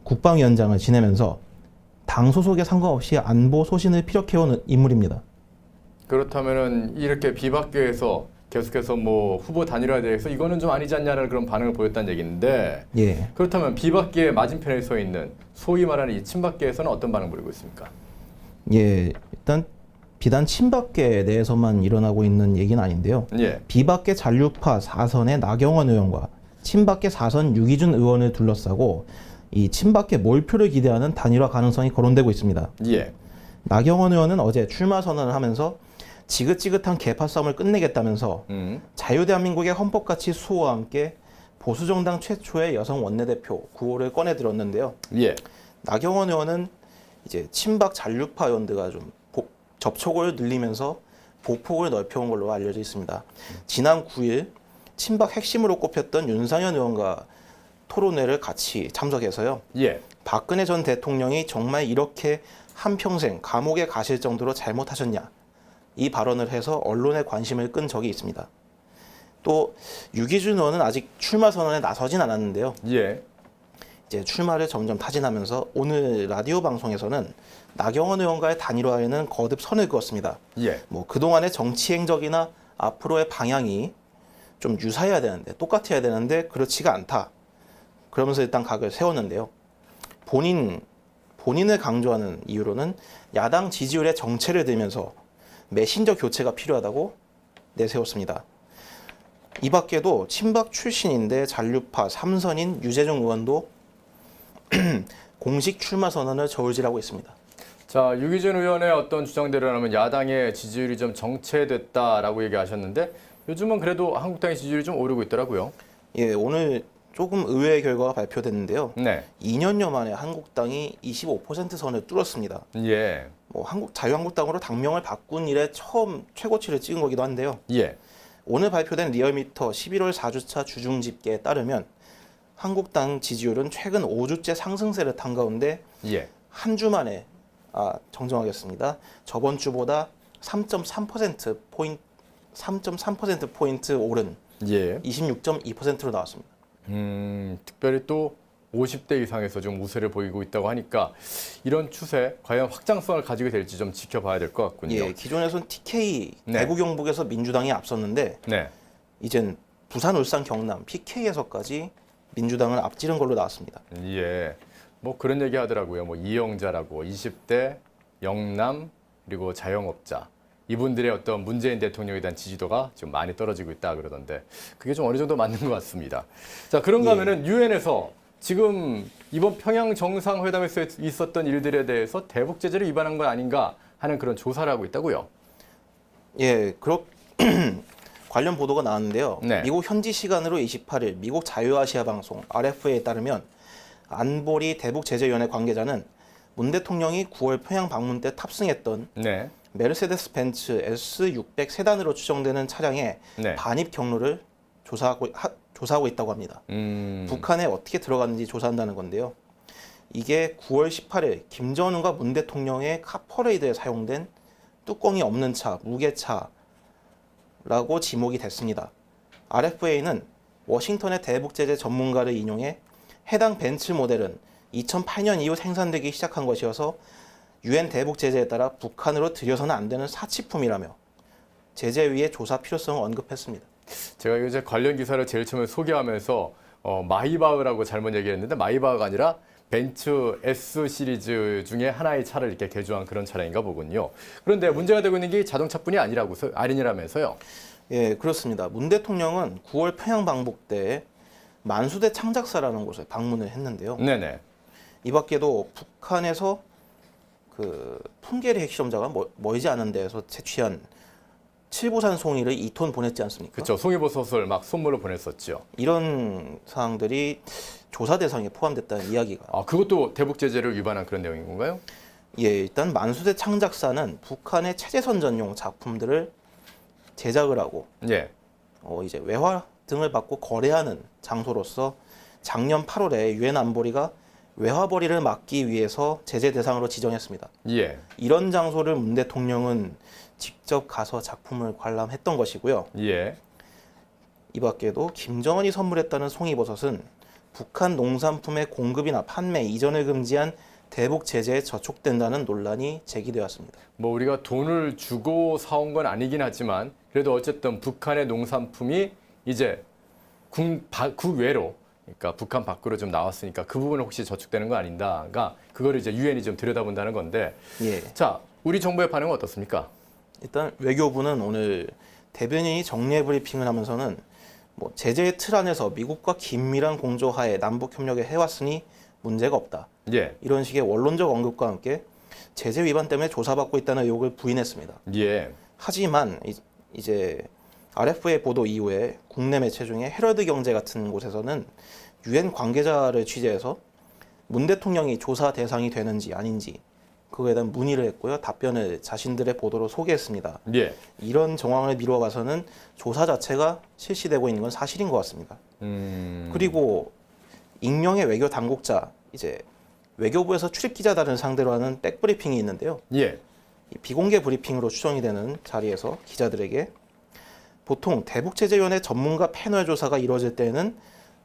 국방위원장을 지내면서 당 소속에 상관없이 안보 소신을 피력해온 인물입니다.
그렇다면은 이렇게 비박계에서 계속해서 후보 단일화에 대해서 이거는 좀 아니지 않냐는 그런 반응을 보였다는 얘기인데
예.
그렇다면 비박계 맞은편에 서 있는 소위 말하는 이 친박계에서는 어떤 반응 보이고 있습니까?
예, 일단 비단 친박계 내에서만 일어나고 있는 얘기는 아닌데요.
예.
비박계 잔류파 4선의 나경원 의원과 친박계 4선 유기준 의원을 둘러싸고 이 친박계 몰표를 기대하는 단일화 가능성이 거론되고 있습니다.
예.
나경원 의원은 어제 출마 선언을 하면서 지긋지긋한 개파 싸움을 끝내겠다면서 자유대한민국의 헌법가치 수호와 함께 보수정당 최초의 여성 원내대표 구호를 꺼내 들었는데요.
예.
나경원 의원은 이제 친박 잔류파 의원들과 좀 접촉을 늘리면서 보폭을 넓혀온 걸로 알려져 있습니다. 지난 9일 친박 핵심으로 꼽혔던 윤상현 의원과 토론회를 같이 참석해서요.
예.
박근혜 전 대통령이 정말 이렇게 한평생 감옥에 가실 정도로 잘못하셨냐 이 발언을 해서 언론의 관심을 끈 적이 있습니다. 또 유기준 의원은 아직 출마 선언에 나서진 않았는데요.
예.
이제 출마를 점점 타진하면서 오늘 라디오 방송에서는 나경원 의원과의 단일화에는 거듭 선을 그었습니다.
예.
그동안의 정치 행적이나 앞으로의 방향이 좀 유사해야 되는데 똑같아야 되는데 그렇지가 않다. 그러면서 일단 각을 세웠는데요. 본인을 강조하는 이유로는 야당 지지율의 정체를 들면서 메신저 교체가 필요하다고 내세웠습니다. 이 밖에도 친박 출신인데 잔류파 3선인 유재중 의원도 공식 출마 선언을 저울질하고 있습니다.
자, 유기준 의원의 어떤 주장대로라면 야당의 지지율이 좀 정체됐다라고 얘기하셨는데 요즘은 그래도 한국당의 지지율이 좀 오르고 있더라고요.
예, 오늘 조금 의외의 결과가 발표됐는데요.
네.
2년여 만에 한국당이 25% 선을 뚫었습니다.
예.
자유한국당으로 당명을 바꾼 이래 처음 최고치를 찍은 거기도 한데요.
예.
오늘 발표된 리얼미터 11월 4주차 주중 집계에 따르면 한국당 지지율은 최근 5주째 상승세를 탄 가운데
예.
한 주 만에 정정하겠습니다. 저번 주보다 3.3% 포인트 오른
예.
26.2%로 나왔습니다.
특별히 또 50대 이상에서 좀 우세를 보이고 있다고 하니까 이런 추세 과연 확장성을 가지게 될지 좀 지켜봐야 될 것 같군요.
예, 기존에선 TK
네.
대구 경북에서 민주당이 앞섰는데
네.
이젠 부산, 울산, 경남, PK에서까지 민주당을 앞지른 걸로 나왔습니다.
예. 뭐 그런 얘기 하더라고요. 뭐 이영자라고 20대 영남 그리고 자영업자 이분들의 어떤 문재인 대통령에 대한 지지도가 지금 많이 떨어지고 있다 그러던데 그게 좀 어느 정도 맞는 것 같습니다. 자, 그런가 하면은 유엔에서 지금 이번 평양 정상회담에서 있었던 일들에 대해서 대북 제재를 위반한 건 아닌가 하는 그런 조사를 하고 있다고요.
예, 관련 보도가 나왔는데요.
네.
미국 현지 시간으로 28일 미국 자유아시아 방송 RFA에 따르면 안보리 대북 제재위원회 관계자는 문 대통령이 9월 평양 방문 때 탑승했던
네.
메르세데스 벤츠 S600 세단으로 추정되는 차량의
네.
반입 경로를 조사하고 있다고 합니다. 북한에 어떻게 들어갔는지 조사한다는 건데요. 이게 9월 18일 김정은과 문 대통령의 카퍼레이드에 사용된 뚜껑이 없는 차, 무게차라고 지목이 됐습니다. RFA는 워싱턴의 대북 제재 전문가를 인용해 해당 벤츠 모델은 2008년 이후 생산되기 시작한 것이어서 유엔 대북 제재에 따라 북한으로 들여서는 안 되는 사치품이라며 제재위의 조사 필요성을 언급했습니다.
제가 이제 관련 기사를 제일 처음에 소개하면서 마이바흐라고 잘못 얘기했는데 마이바흐가 아니라 벤츠 S 시리즈 중에 하나의 차를 이렇게 개조한 그런 차량인가 보군요. 그런데 문제가 되고 있는 게 자동차뿐이 아니라면서요.
예, 그렇습니다. 문 대통령은 9월 평양 방북 때 만수대 창작사라는 곳에 방문을 했는데요.
네네.
이 밖에도 북한에서 그 풍계리 핵실험자가 멀지 않은 데에서 채취한 칠보산 송이를 2톤 보냈지 않습니까?
그렇죠. 송이버섯을 막 선물로 보냈었죠.
이런 사항들이 조사 대상에 포함됐다는 이야기가.
아, 그것도 대북 제재를 위반한 그런 내용인 건가요?
예, 일단 만수대 창작사는 북한의 체제선 전용 작품들을 제작을 하고
예.
이제 외화 등을 받고 거래하는 장소로서 작년 8월에 유엔 안보리가 외화벌이를 막기 위해서 제재 대상으로 지정했습니다.
예.
이런 장소를 문 대통령은 직접 가서 작품을 관람했던 것이고요.
예.
이 밖에도 김정은이 선물했다는 송이버섯은 북한 농산품의 공급이나 판매 이전을 금지한 대북 제재에 저촉된다는 논란이 제기되었습니다.
뭐 우리가 돈을 주고 사온 건 아니긴 하지만 그래도 어쨌든 북한의 농산품이 이제 국외로 그러니까 북한 밖으로 좀 나왔으니까 그 부분은 혹시 저축되는 거 아닌가가 그거를 이제 유엔이 좀 들여다본다는 건데
예.
자, 우리 정부의 반응은 어떻습니까?
일단 외교부는 오늘 대변인이 정례 브리핑을 하면서는 뭐 제재의 틀 안에서 미국과 긴밀한 공조하에 남북 협력을 해왔으니 문제가 없다.
예.
이런 식의 원론적 언급과 함께 제재 위반 때문에 조사받고 있다는 의혹을 부인했습니다.
예.
하지만 이제 RFA 보도 이후에 국내 매체 중에 헤럴드 경제 같은 곳에서는 유엔 관계자를 취재해서 문 대통령이 조사 대상이 되는지 아닌지 그거에 대한 문의를 했고요. 답변을 자신들의 보도로 소개했습니다.
예.
이런 정황을 미뤄봐서는 조사 자체가 실시되고 있는 건 사실인 것 같습니다. 그리고 익명의 외교 당국자, 이제 외교부에서 출입 기자단을 상대로 하는 백브리핑이 있는데요.
예.
이 비공개 브리핑으로 추정이 되는 자리에서 기자들에게 보통 대북제재위원회 전문가 패널 조사가 이루어질 때에는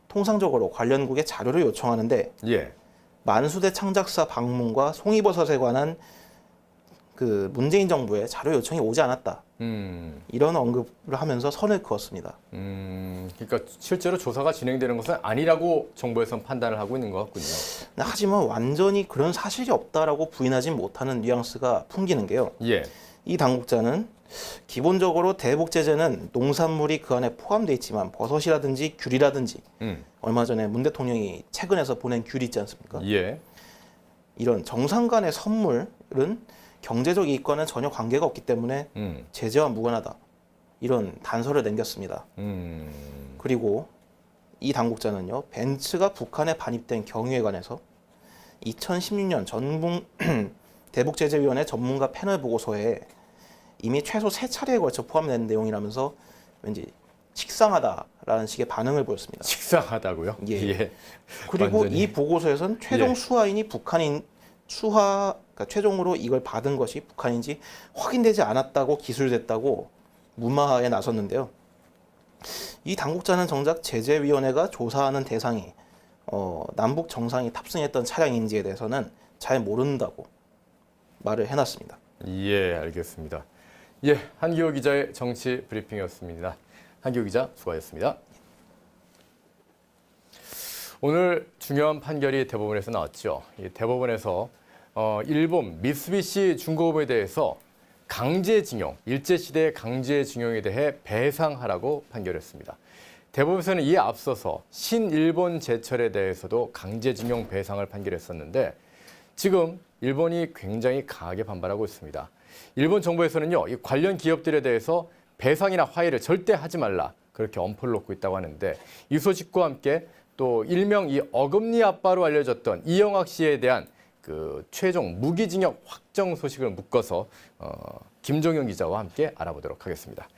통상적으로 관련국에 자료를 요청하는데
예.
만수대 창작사 방문과 송이버섯에 관한 그 문재인 정부의 자료 요청이 오지 않았다. 이런 언급을 하면서 선을 그었습니다.
그러니까 실제로 조사가 진행되는 것은 아니라고 정부에서는 판단을 하고 있는 것 같군요.
하지만 완전히 그런 사실이 없다라고 부인하지 못하는 뉘앙스가 풍기는 게요.
예.
이 당국자는 기본적으로 대북 제재는 농산물이 그 안에 포함되어 있지만 버섯이라든지 귤이라든지 얼마 전에 문 대통령이 최근에서 보낸 귤 있지 않습니까?
예.
이런 정상 간의 선물은 경제적 이익과는 전혀 관계가 없기 때문에 제재와 무관하다. 이런 단서를 남겼습니다. 그리고 이 당국자는요. 벤츠가 북한에 반입된 경위에 관해서 2016년 대북제재위원회 전문가 패널 보고서에 이미 최소 3차례에 걸쳐 포함된 내용이라면서 왠지 식상하다라는 식의 반응을 보였습니다.
식상하다고요?
예. 그리고
완전히.
이 보고서에서는 최종
예.
수화인이 북한인 그러니까 최종으로 이걸 받은 것이 북한인지 확인되지 않았다고 기술됐다고 무마에 나섰는데요. 이 당국자는 정작 제재위원회가 조사하는 대상이 남북 정상이 탑승했던 차량인지에 대해서는 잘 모른다고 말을 해놨습니다.
예, 알겠습니다. 예, 한기호 기자의 정치 브리핑이었습니다. 한기호 기자 수고하셨습니다. 오늘 중요한 판결이 대법원에서 나왔죠. 이 대법원에서 일본 미쓰비시 중공업에 대해서 강제징용, 일제시대 강제징용에 대해 배상하라고 판결했습니다. 대법원에서는 이에 앞서서 신일본 제철에 대해서도 강제징용 배상을 판결했었는데 지금 일본이 굉장히 강하게 반발하고 있습니다. 일본 정부에서는요, 이 관련 기업들에 대해서 배상이나 화해를 절대 하지 말라 그렇게 엄포를 놓고 있다고 하는데 이 소식과 함께 또 일명 이 어금니 아빠로 알려졌던 이영학 씨에 대한 그 최종 무기징역 확정 소식을 묶어서 김종현 기자와 함께 알아보도록 하겠습니다.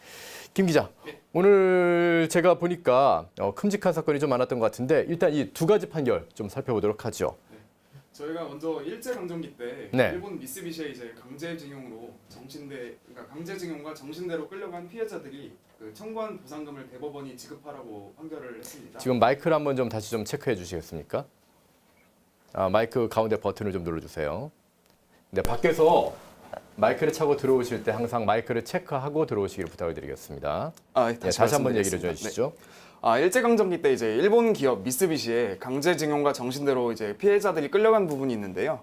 김 기자, 오늘 제가 보니까 큼직한 사건이 좀 많았던 것 같은데 일단 이 두 가지 판결 좀 살펴보도록 하죠.
저희가 먼저 일제강점기 때
네.
일본 미쓰비시에 이제 강제징용으로 그러니까 강제징용과 정신대로 끌려간 피해자들이 그 청구한 보상금을 대법원이 지급하라고 판결을 했습니다.
지금 마이크를 한번 좀 다시 좀 체크해 주시겠습니까? 마이크 가운데 버튼을 좀 눌러주세요. 네, 밖에서 마이크를 차고 들어오실 때 항상 마이크를 체크하고 들어오시기를 부탁을 드리겠습니다. 다시 한번 얘기를 좀 해주시죠.
일제강점기 때 이제 일본 기업 미쓰비시에 강제징용과 정신대로 이제 피해자들이 끌려간 부분이 있는데요.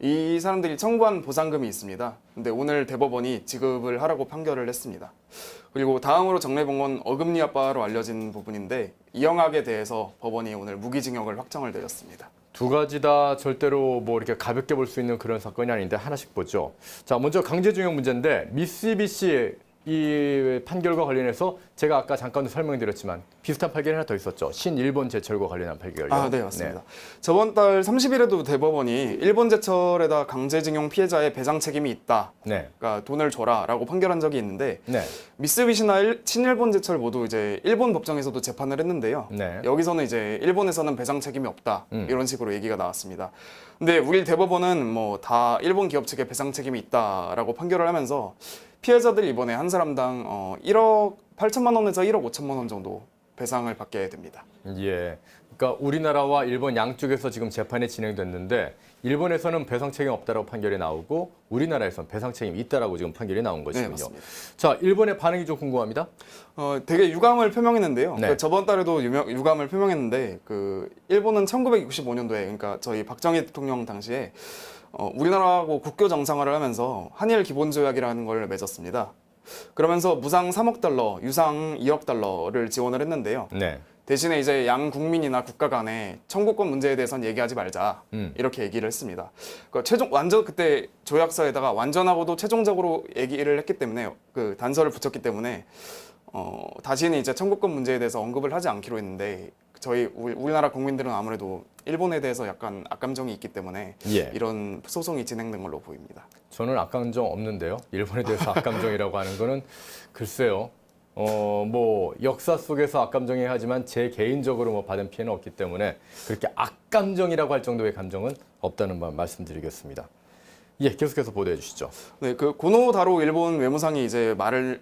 이 사람들이 청구한 보상금이 있습니다. 근데 오늘 대법원이 지급을 하라고 판결을 했습니다. 그리고 다음으로 정례본 건 어금니 아빠로 알려진 부분인데 이영학에 대해서 법원이 오늘 무기징역을 확정을 내렸습니다.
두 가지 다 절대로 뭐 이렇게 가볍게 볼 수 있는 그런 사건이 아닌데 하나씩 보죠. 자, 먼저 강제징용 문제인데 미쓰비시 이 판결과 관련해서 제가 아까 잠깐 설명드렸지만 비슷한 판결이 하나 더 있었죠. 신일본 제철과 관련한 판결이요.
네, 맞습니다. 저번 달 30일에도 대법원이 일본 제철에다 강제징용 피해자의 배상 책임이 있다.
네.
그러니까 돈을 줘라라고 판결한 적이 있는데
네.
미쓰비시나 신일본 제철 모두 이제 일본 법정에서도 재판을 했는데요.
네.
여기서는 이제 일본에서는 배상 책임이 없다 이런 식으로 얘기가 나왔습니다. 근데 우리 대법원은 뭐 다 일본 기업 측에 배상 책임이 있다라고 판결을 하면서 피해자들이 이번에 한 사람당 1억 8천만 원에서 1억 5천만 원 정도 배상을 받게 됩니다.
예. 그러니까 우리나라와 일본 양쪽에서 지금 재판이 진행됐는데 일본에서는 배상 책임 없다라고 판결이 나오고 우리나라에서는 배상 책임이 있다라고 지금 판결이 나온 것이군요.
맞습니다.
자, 일본의 반응이 좀 궁금합니다.
되게 유감을 표명했는데요.
네.
저번 달에도 유감을 표명했는데 그 일본은 1965년도에 그러니까 저희 박정희 대통령 당시에 우리나라하고 국교 정상화를 하면서 한일 기본조약이라는 걸 맺었습니다. 그러면서 무상 3억 달러, 유상 2억 달러를 지원을 했는데요.
네.
대신에 이제 양 국민이나 국가 간에 청구권 문제에 대해서는 얘기하지 말자 이렇게 얘기를 했습니다. 그러니까 그때 조약서에다가 완전하고도 최종적으로 얘기를 했기 때문에 그 단서를 붙였기 때문에 다시는 이제 청구권 문제에 대해서 언급을 하지 않기로 했는데 우리나라 국민들은 아무래도 일본에 대해서 약간 악감정이 있기 때문에
예.
이런 소송이 진행된 걸로 보입니다.
저는 악감정 없는데요. 일본에 대해서 악감정이라고 하는 거는 글쎄요. 뭐 역사 속에서 악감정이 하지만 제 개인적으로 뭐 받은 피해는 없기 때문에 그렇게 악감정이라고 할 정도의 감정은 없다는 말씀드리겠습니다. 예, 계속해서 보도해 주시죠.
네, 그 고노다로 일본 외무상이 이제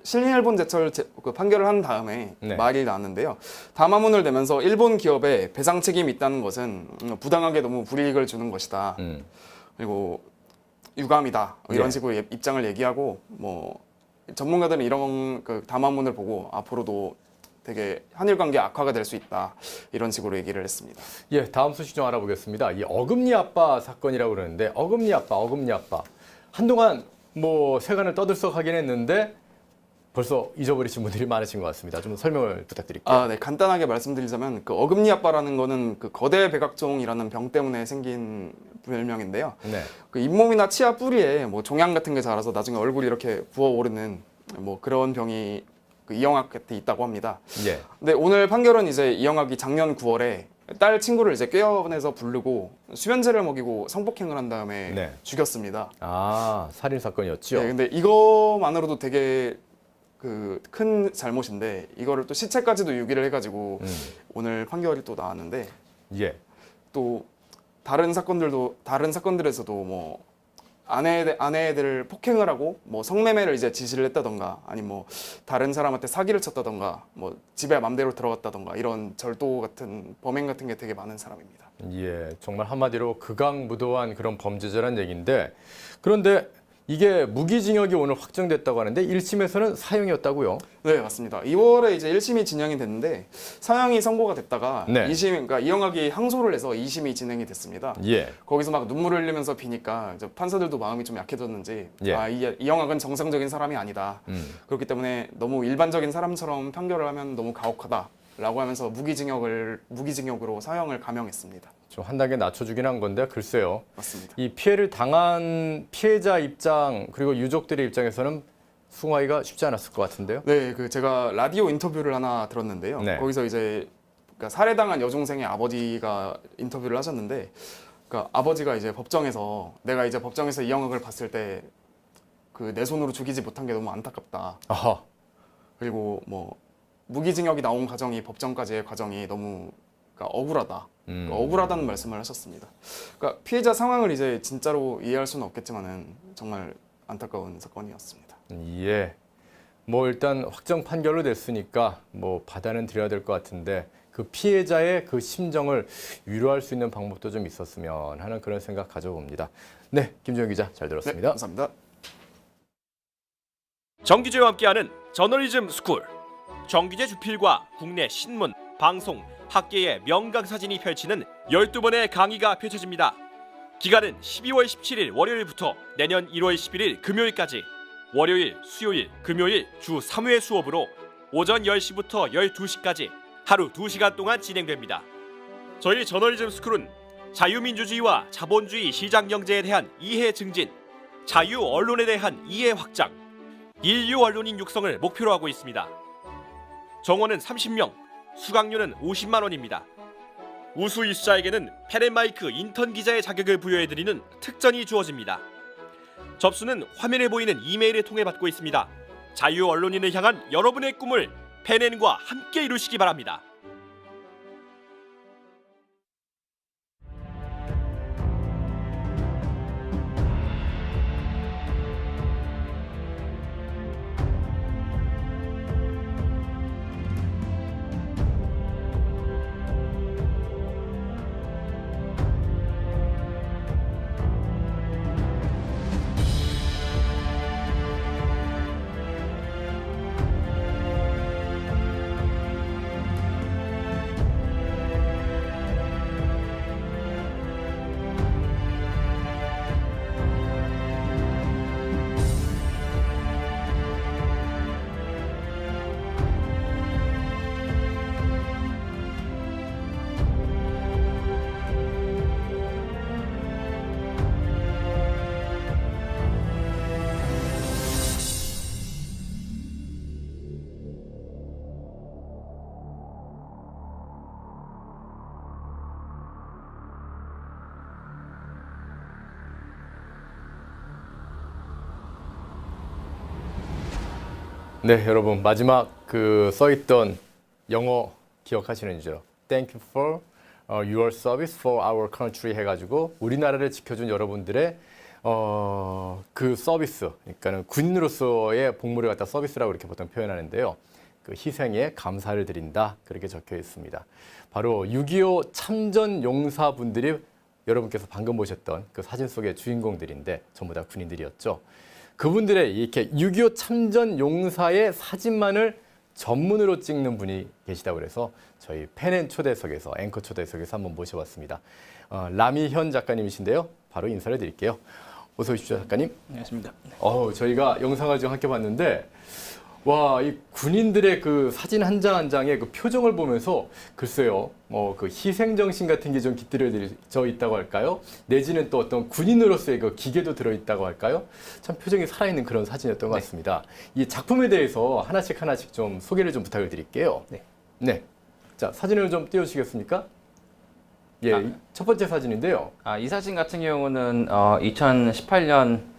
신일본 제철 그 판결을 한 다음에
네.
말이 나왔는데요. 담화문을 내면서 일본 기업에 배상 책임이 있다는 것은 부당하게 너무 불이익을 주는 것이다. 그리고 유감이다. 이런
예.
식으로 입장을 얘기하고 뭐 전문가들은 이런 그 담화문을 보고 앞으로도 되게 한일 관계 악화가 될 수 있다. 이런 식으로 얘기를 했습니다.
예, 다음 소식 좀 알아보겠습니다. 이 어금니 아빠 사건이라고 그러는데 어금니 아빠. 한동안 뭐 세간을 떠들썩하긴 했는데 벌써 잊어버리신 분들이 많으신 것 같습니다. 좀 설명을 부탁드릴게요.
네, 간단하게 말씀드리자면 그 어금니 아빠라는 거는 그 거대 백악종이라는 병 때문에 생긴 별명인데요.
네.
그 잇몸이나 치아 뿌리에 뭐 종양 같은 게 자라서 나중에 얼굴이 이렇게 부어오르는 뭐 그런 병이 그 이영학한테 있다고 합니다.
예.
근데 오늘 판결은 이제 이영학이 작년 9월에 딸 친구를 이제 꿰어내서 부르고 수면제를 먹이고 성폭행을 한 다음에
네.
죽였습니다.
살인 사건이었죠.
네, 근데 이거만으로도 되게 그 큰 잘못인데 이거를 또 시체까지도 유기를 해가지고 오늘 판결이 또 나왔는데
예.
또 다른 사건들에서도 뭐 아내들을 폭행을 하고 뭐 성매매를 이제 지시를 했다던가 아니 뭐 다른 사람한테 사기를 쳤다던가 뭐 집에 맘대로 들어갔다던가 이런 절도 같은 범행 같은 게 되게 많은 사람입니다.
예, 정말 한마디로 극악무도한 그런 범죄자란 얘기인데 그런데 이게 무기징역이 오늘 확정됐다고 하는데 1심에서는 사형이었다고요?
네, 맞습니다. 2월에 이제 1심이 진행이 됐는데 사형이 선고가 됐다가
네.
2심 그러니까 이영학이 항소를 해서 2심이 진행이 됐습니다.
예.
거기서 막 눈물을 흘리면서 비니까 이제 판사들도 마음이 좀 약해졌는지
예.
이영학은 정상적인 사람이 아니다. 그렇기 때문에 너무 일반적인 사람처럼 판결을 하면 너무 가혹하다라고 하면서 무기징역으로 사형을 감형했습니다.
좀 한 단계 낮춰주긴 한 건데 글쎄요.
맞습니다.
이 피해를 당한 피해자 입장 그리고 유족들의 입장에서는 수긍하기가 쉽지 않았을 것 같은데요.
네, 그 제가 라디오 인터뷰를 하나 들었는데요.
네.
거기서 이제 그러니까 살해당한 여중생의 아버지가 인터뷰를 하셨는데, 그러니까 아버지가 이제 내가 이제 법정에서 이영학을 봤을 때 그 내 손으로 죽이지 못한 게 너무 안타깝다.
아하.
그리고 뭐 무기징역이 나온 법정까지의 과정이 너무 그러니까 억울하다. 그러니까 억울하다는 말씀을 하셨습니다. 그러니까 피해자 상황을 이제 진짜로 이해할 수는 없겠지만은 정말 안타까운 사건이었습니다.
예. 뭐 일단 확정 판결로 됐으니까 뭐 받아는 드려야 될 것 같은데 그 피해자의 그 심정을 위로할 수 있는 방법도 좀 있었으면 하는 그런 생각 가져봅니다. 네, 김정현 기자 잘
네,
들었습니다.
감사합니다.
정규제와 함께하는 저널리즘 스쿨. 정규제 주필과 국내 신문, 방송, 학계의 명강사진이 펼치는 12번의 강의가 펼쳐집니다. 기간은 12월 17일 월요일부터 내년 1월 11일 금요일까지 월요일, 수요일, 금요일 주 3회 수업으로 오전 10시부터 12시까지 하루 2시간 동안 진행됩니다. 저희 저널리즘 스쿨은 자유민주주의와 자본주의 시장경제에 대한 이해 증진, 자유 언론에 대한 이해 확장, 인류 언론인 육성을 목표로 하고 있습니다. 정원은 30명, 수강료는 50만 원입니다. 우수 이수자에게는 펜앤마이크 인턴 기자의 자격을 부여해드리는 특전이 주어집니다. 접수는 화면에 보이는 이메일을 통해 받고 있습니다. 자유 언론인을 향한 여러분의 꿈을 펜앤과 함께 이루시기 바랍니다.
네, 여러분 마지막 그 써있던 영어 기억하시는지요? Thank you for your service for our country 해가지고 우리나라를 지켜준 여러분들의 그 서비스, 그러니까는 군인으로서의 복무를 갖다 서비스라고 이렇게 보통 표현하는데요. 그 희생에 감사를 드린다 그렇게 적혀 있습니다. 바로 6.25 참전 용사분들이 여러분께서 방금 보셨던 그 사진 속의 주인공들인데 전부 다 군인들이었죠. 그분들의 이렇게 6.25 참전 용사의 사진만을 전문으로 찍는 분이 계시다고 그래서 저희 펜앤 초대석에서 앵커 초대석에서 한번 모셔봤습니다. 라미현 작가님이신데요. 바로 인사를 드릴게요. 어서 오십시오, 작가님.
안녕하십니까.
저희가 영상을 좀 함께 봤는데 와, 이 군인들의 그 사진 한 장 한 장의 그 표정을 보면서 글쎄요, 그 희생 정신 같은 게 좀 깃들여져 있다고 할까요? 내지는 또 어떤 군인으로서의 그 기계도 들어있다고 할까요? 참 표정이 살아있는 그런 사진이었던 것 같습니다. 이 작품에 대해서 하나씩 좀 소개를 좀 부탁을 드릴게요. 네. 자, 사진을 좀 띄워주시겠습니까? 예, 첫 번째 사진인데요.
이 사진 같은 경우는 2018년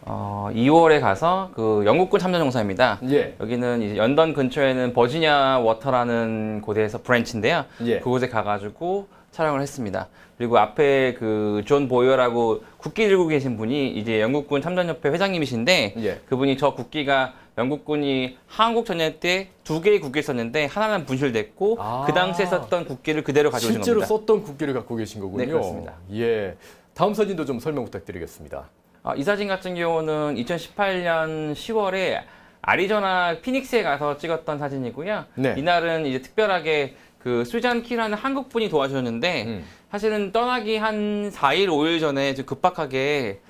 2월에 가서 그 영국군 참전용사입니다.
예.
여기는 이제 런던 근처에는 버지니아 워터라는 곳에서 브랜치인데요.
예.
그곳에 가가지고 촬영을 했습니다. 그리고 앞에 그 존 보이어라고 국기 들고 계신 분이 이제 영국군 참전협회 회장님이신데
예.
그분이 저 국기가 영국군이 한국 전쟁 때 2개의 국기를 썼는데 하나는 분실됐고
아.
그 당시에 썼던 국기를 그대로 가져오신
실제로
겁니다.
썼던 국기를 갖고 계신 거군요.
네, 그렇습니다.
예. 다음 사진도 좀 설명 부탁드리겠습니다.
이 사진 같은 경우는 2018년 10월에 아리조나 피닉스에 가서 찍었던 사진이고요.
네.
이날은 이제 특별하게 그 수잔 키라는 한국 분이 도와주셨는데 사실은 떠나기 한 4일, 5일 전에 좀 급박하게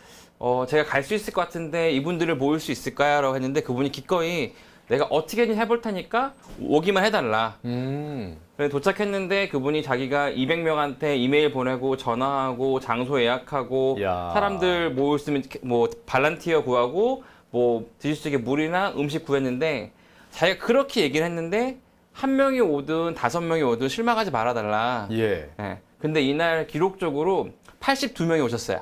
제가 갈 수 있을 것 같은데 이분들을 모을 수 있을까요? 라고 했는데 그분이 기꺼이 내가 어떻게든 해볼 테니까 오기만 해달라. 그래서 도착했는데 그분이 자기가 200명한테 이메일 보내고 전화하고 장소 예약하고
야.
사람들 모을 수 있으면 뭐 발란티어 구하고 뭐 드실 수 있게 물이나 음식 구했는데 자기가 그렇게 얘기를 했는데 한 명이 오든 5명이 오든 실망하지 말아달라.
예.
예. 근데 이날 기록적으로 82명이 오셨어요.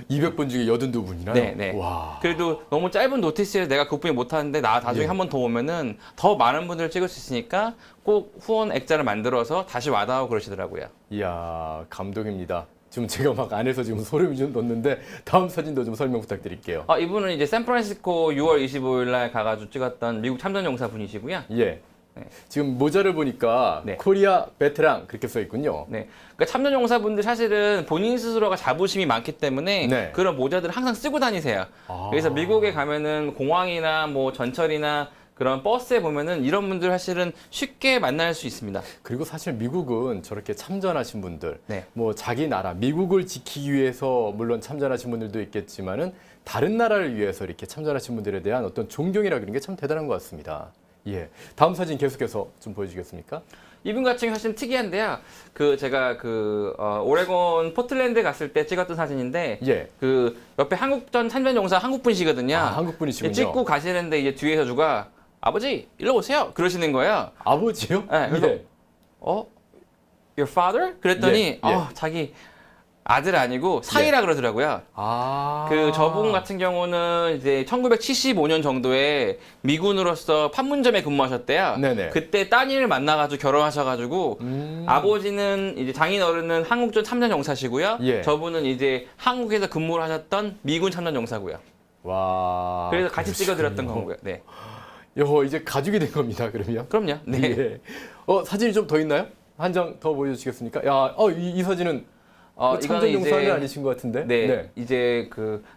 200분 중에 82분이나요?
네, 네.
와.
그래도 너무 짧은 노티스에 내가 그분이 못하는데 나 나중에
예.
한 번 더 오면은 더 많은 분들을 찍을 수 있으니까 꼭 후원 액자를 만들어서 다시 와달라고 그러시더라고요.
이야, 감동입니다. 지금 제가 막 안에서 지금 소름이 좀 돋는데 다음 사진도 좀 설명 부탁드릴게요.
이분은 이제 샌프란시스코 6월 25일 날 가가지고 찍었던 미국 참전용사 분이시고요.
예.
네.
지금 모자를 보니까
네.
코리아 베테랑 그렇게 써 있군요.
네. 그러니까 참전용사분들 사실은 본인 스스로가 자부심이 많기 때문에
네.
그런 모자들을 항상 쓰고 다니세요.
아.
그래서 미국에 가면은 공항이나 뭐 전철이나 그런 버스에 보면은 이런 분들 사실은 쉽게 만날 수 있습니다.
그리고 사실 미국은 저렇게 참전하신 분들,
네.
뭐 자기 나라, 미국을 지키기 위해서 물론 참전하신 분들도 있겠지만은 다른 나라를 위해서 이렇게 참전하신 분들에 대한 어떤 존경이라 그런 게 참 대단한 것 같습니다. 예. 다음 사진 계속해서 좀 보여주시겠습니까?
이분 같은 경우 사실 특이한데요. 제가 오레곤 포틀랜드 갔을 때 찍었던 사진인데
예.
그 옆에 한국전 참전용사 한국 분이시거든요.
아, 한국 분이시군요.
찍고 가시는데 이제 뒤에서 누가 아버지 일로 오세요 그러시는 거예요.
아버지요?
네, 그래서
예.
Your father? 그랬더니
예, 예.
자기 아들 아니고 사이라 그러더라고요.
아.
그 저분 같은 경우는 이제 1975년 정도에 미군으로서 판문점에 근무하셨대요.
네네.
그때 따님을 만나가지고 결혼하셔가지고 아버지는 이제 장인어른은 한국전 참전용사시고요.
예.
저분은 이제 한국에서 근무를 하셨던 미군 참전용사고요.
와.
그래서 같이 찍어드렸던
그러시군요.
거고요. 네.
이제 가족이 된 겁니다. 그러면.
그럼요. 네.
예. 사진이 좀 더 있나요? 한 장 더 보여주시겠습니까? 야, 이 사진은 참전용사는 아니신 것 같은데.
네, 이제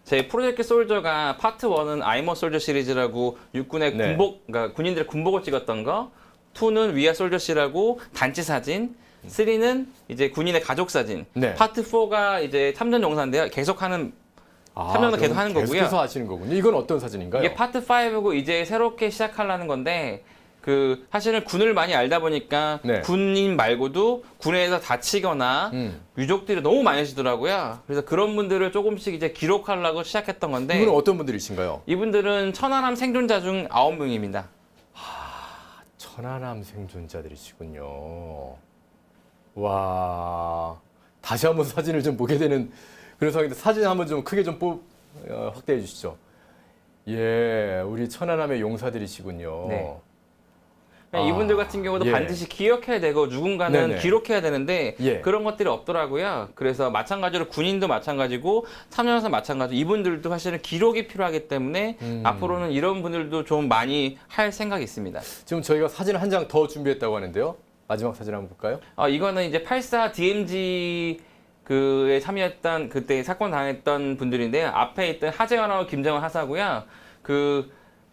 제 프로젝트 솔저가 파트 1은 아이머 솔저 시리즈라고 육군의
네.
그러니까 군인들의 군복을 찍었던 거, 2는 위아 솔저시라고 단체 사진, 3는 이제 군인의 가족 사진,
네.
파트 4가 이제 참전용사인데요. 계속하는 참전도 계속 하는 거고요.
계속해서 하시는 거군요. 이건 어떤 사진인가요?
이게 파트 5고 이제 새롭게 시작하려는 건데 사실은 군을 많이 알다 보니까
네.
군인 말고도 군에서 다치거나 유족들이 너무 많이 하시더라고요. 그래서 그런 분들을 조금씩 이제 기록하려고 시작했던 건데
이분은 어떤 분들이신가요?
이분들은 천안함 생존자 중 9명입니다.
천안함 생존자들이시군요. 와, 다시 한번 사진을 좀 보게 되는 그런 상황인데 사진 한번 좀 크게 좀 확대해 주시죠. 예, 우리 천안함의 용사들이시군요.
네. 이분들 같은 경우도
예.
반드시 기억해야 되고 누군가는
네네.
기록해야 되는데
예.
그런 것들이 없더라고요. 그래서 마찬가지로 군인도 마찬가지고 참여연사 마찬가지로 이분들도 사실은 기록이 필요하기 때문에 앞으로는 이런 분들도 좀 많이 할 생각이 있습니다.
지금 저희가 사진 한 장 더 준비했다고 하는데요. 마지막 사진 한번 볼까요?
이거는 이제 84 DMZ 에 참여했던 그때 사건 당했던 분들인데요. 앞에 있던 하재환하고 김정은 하사고요.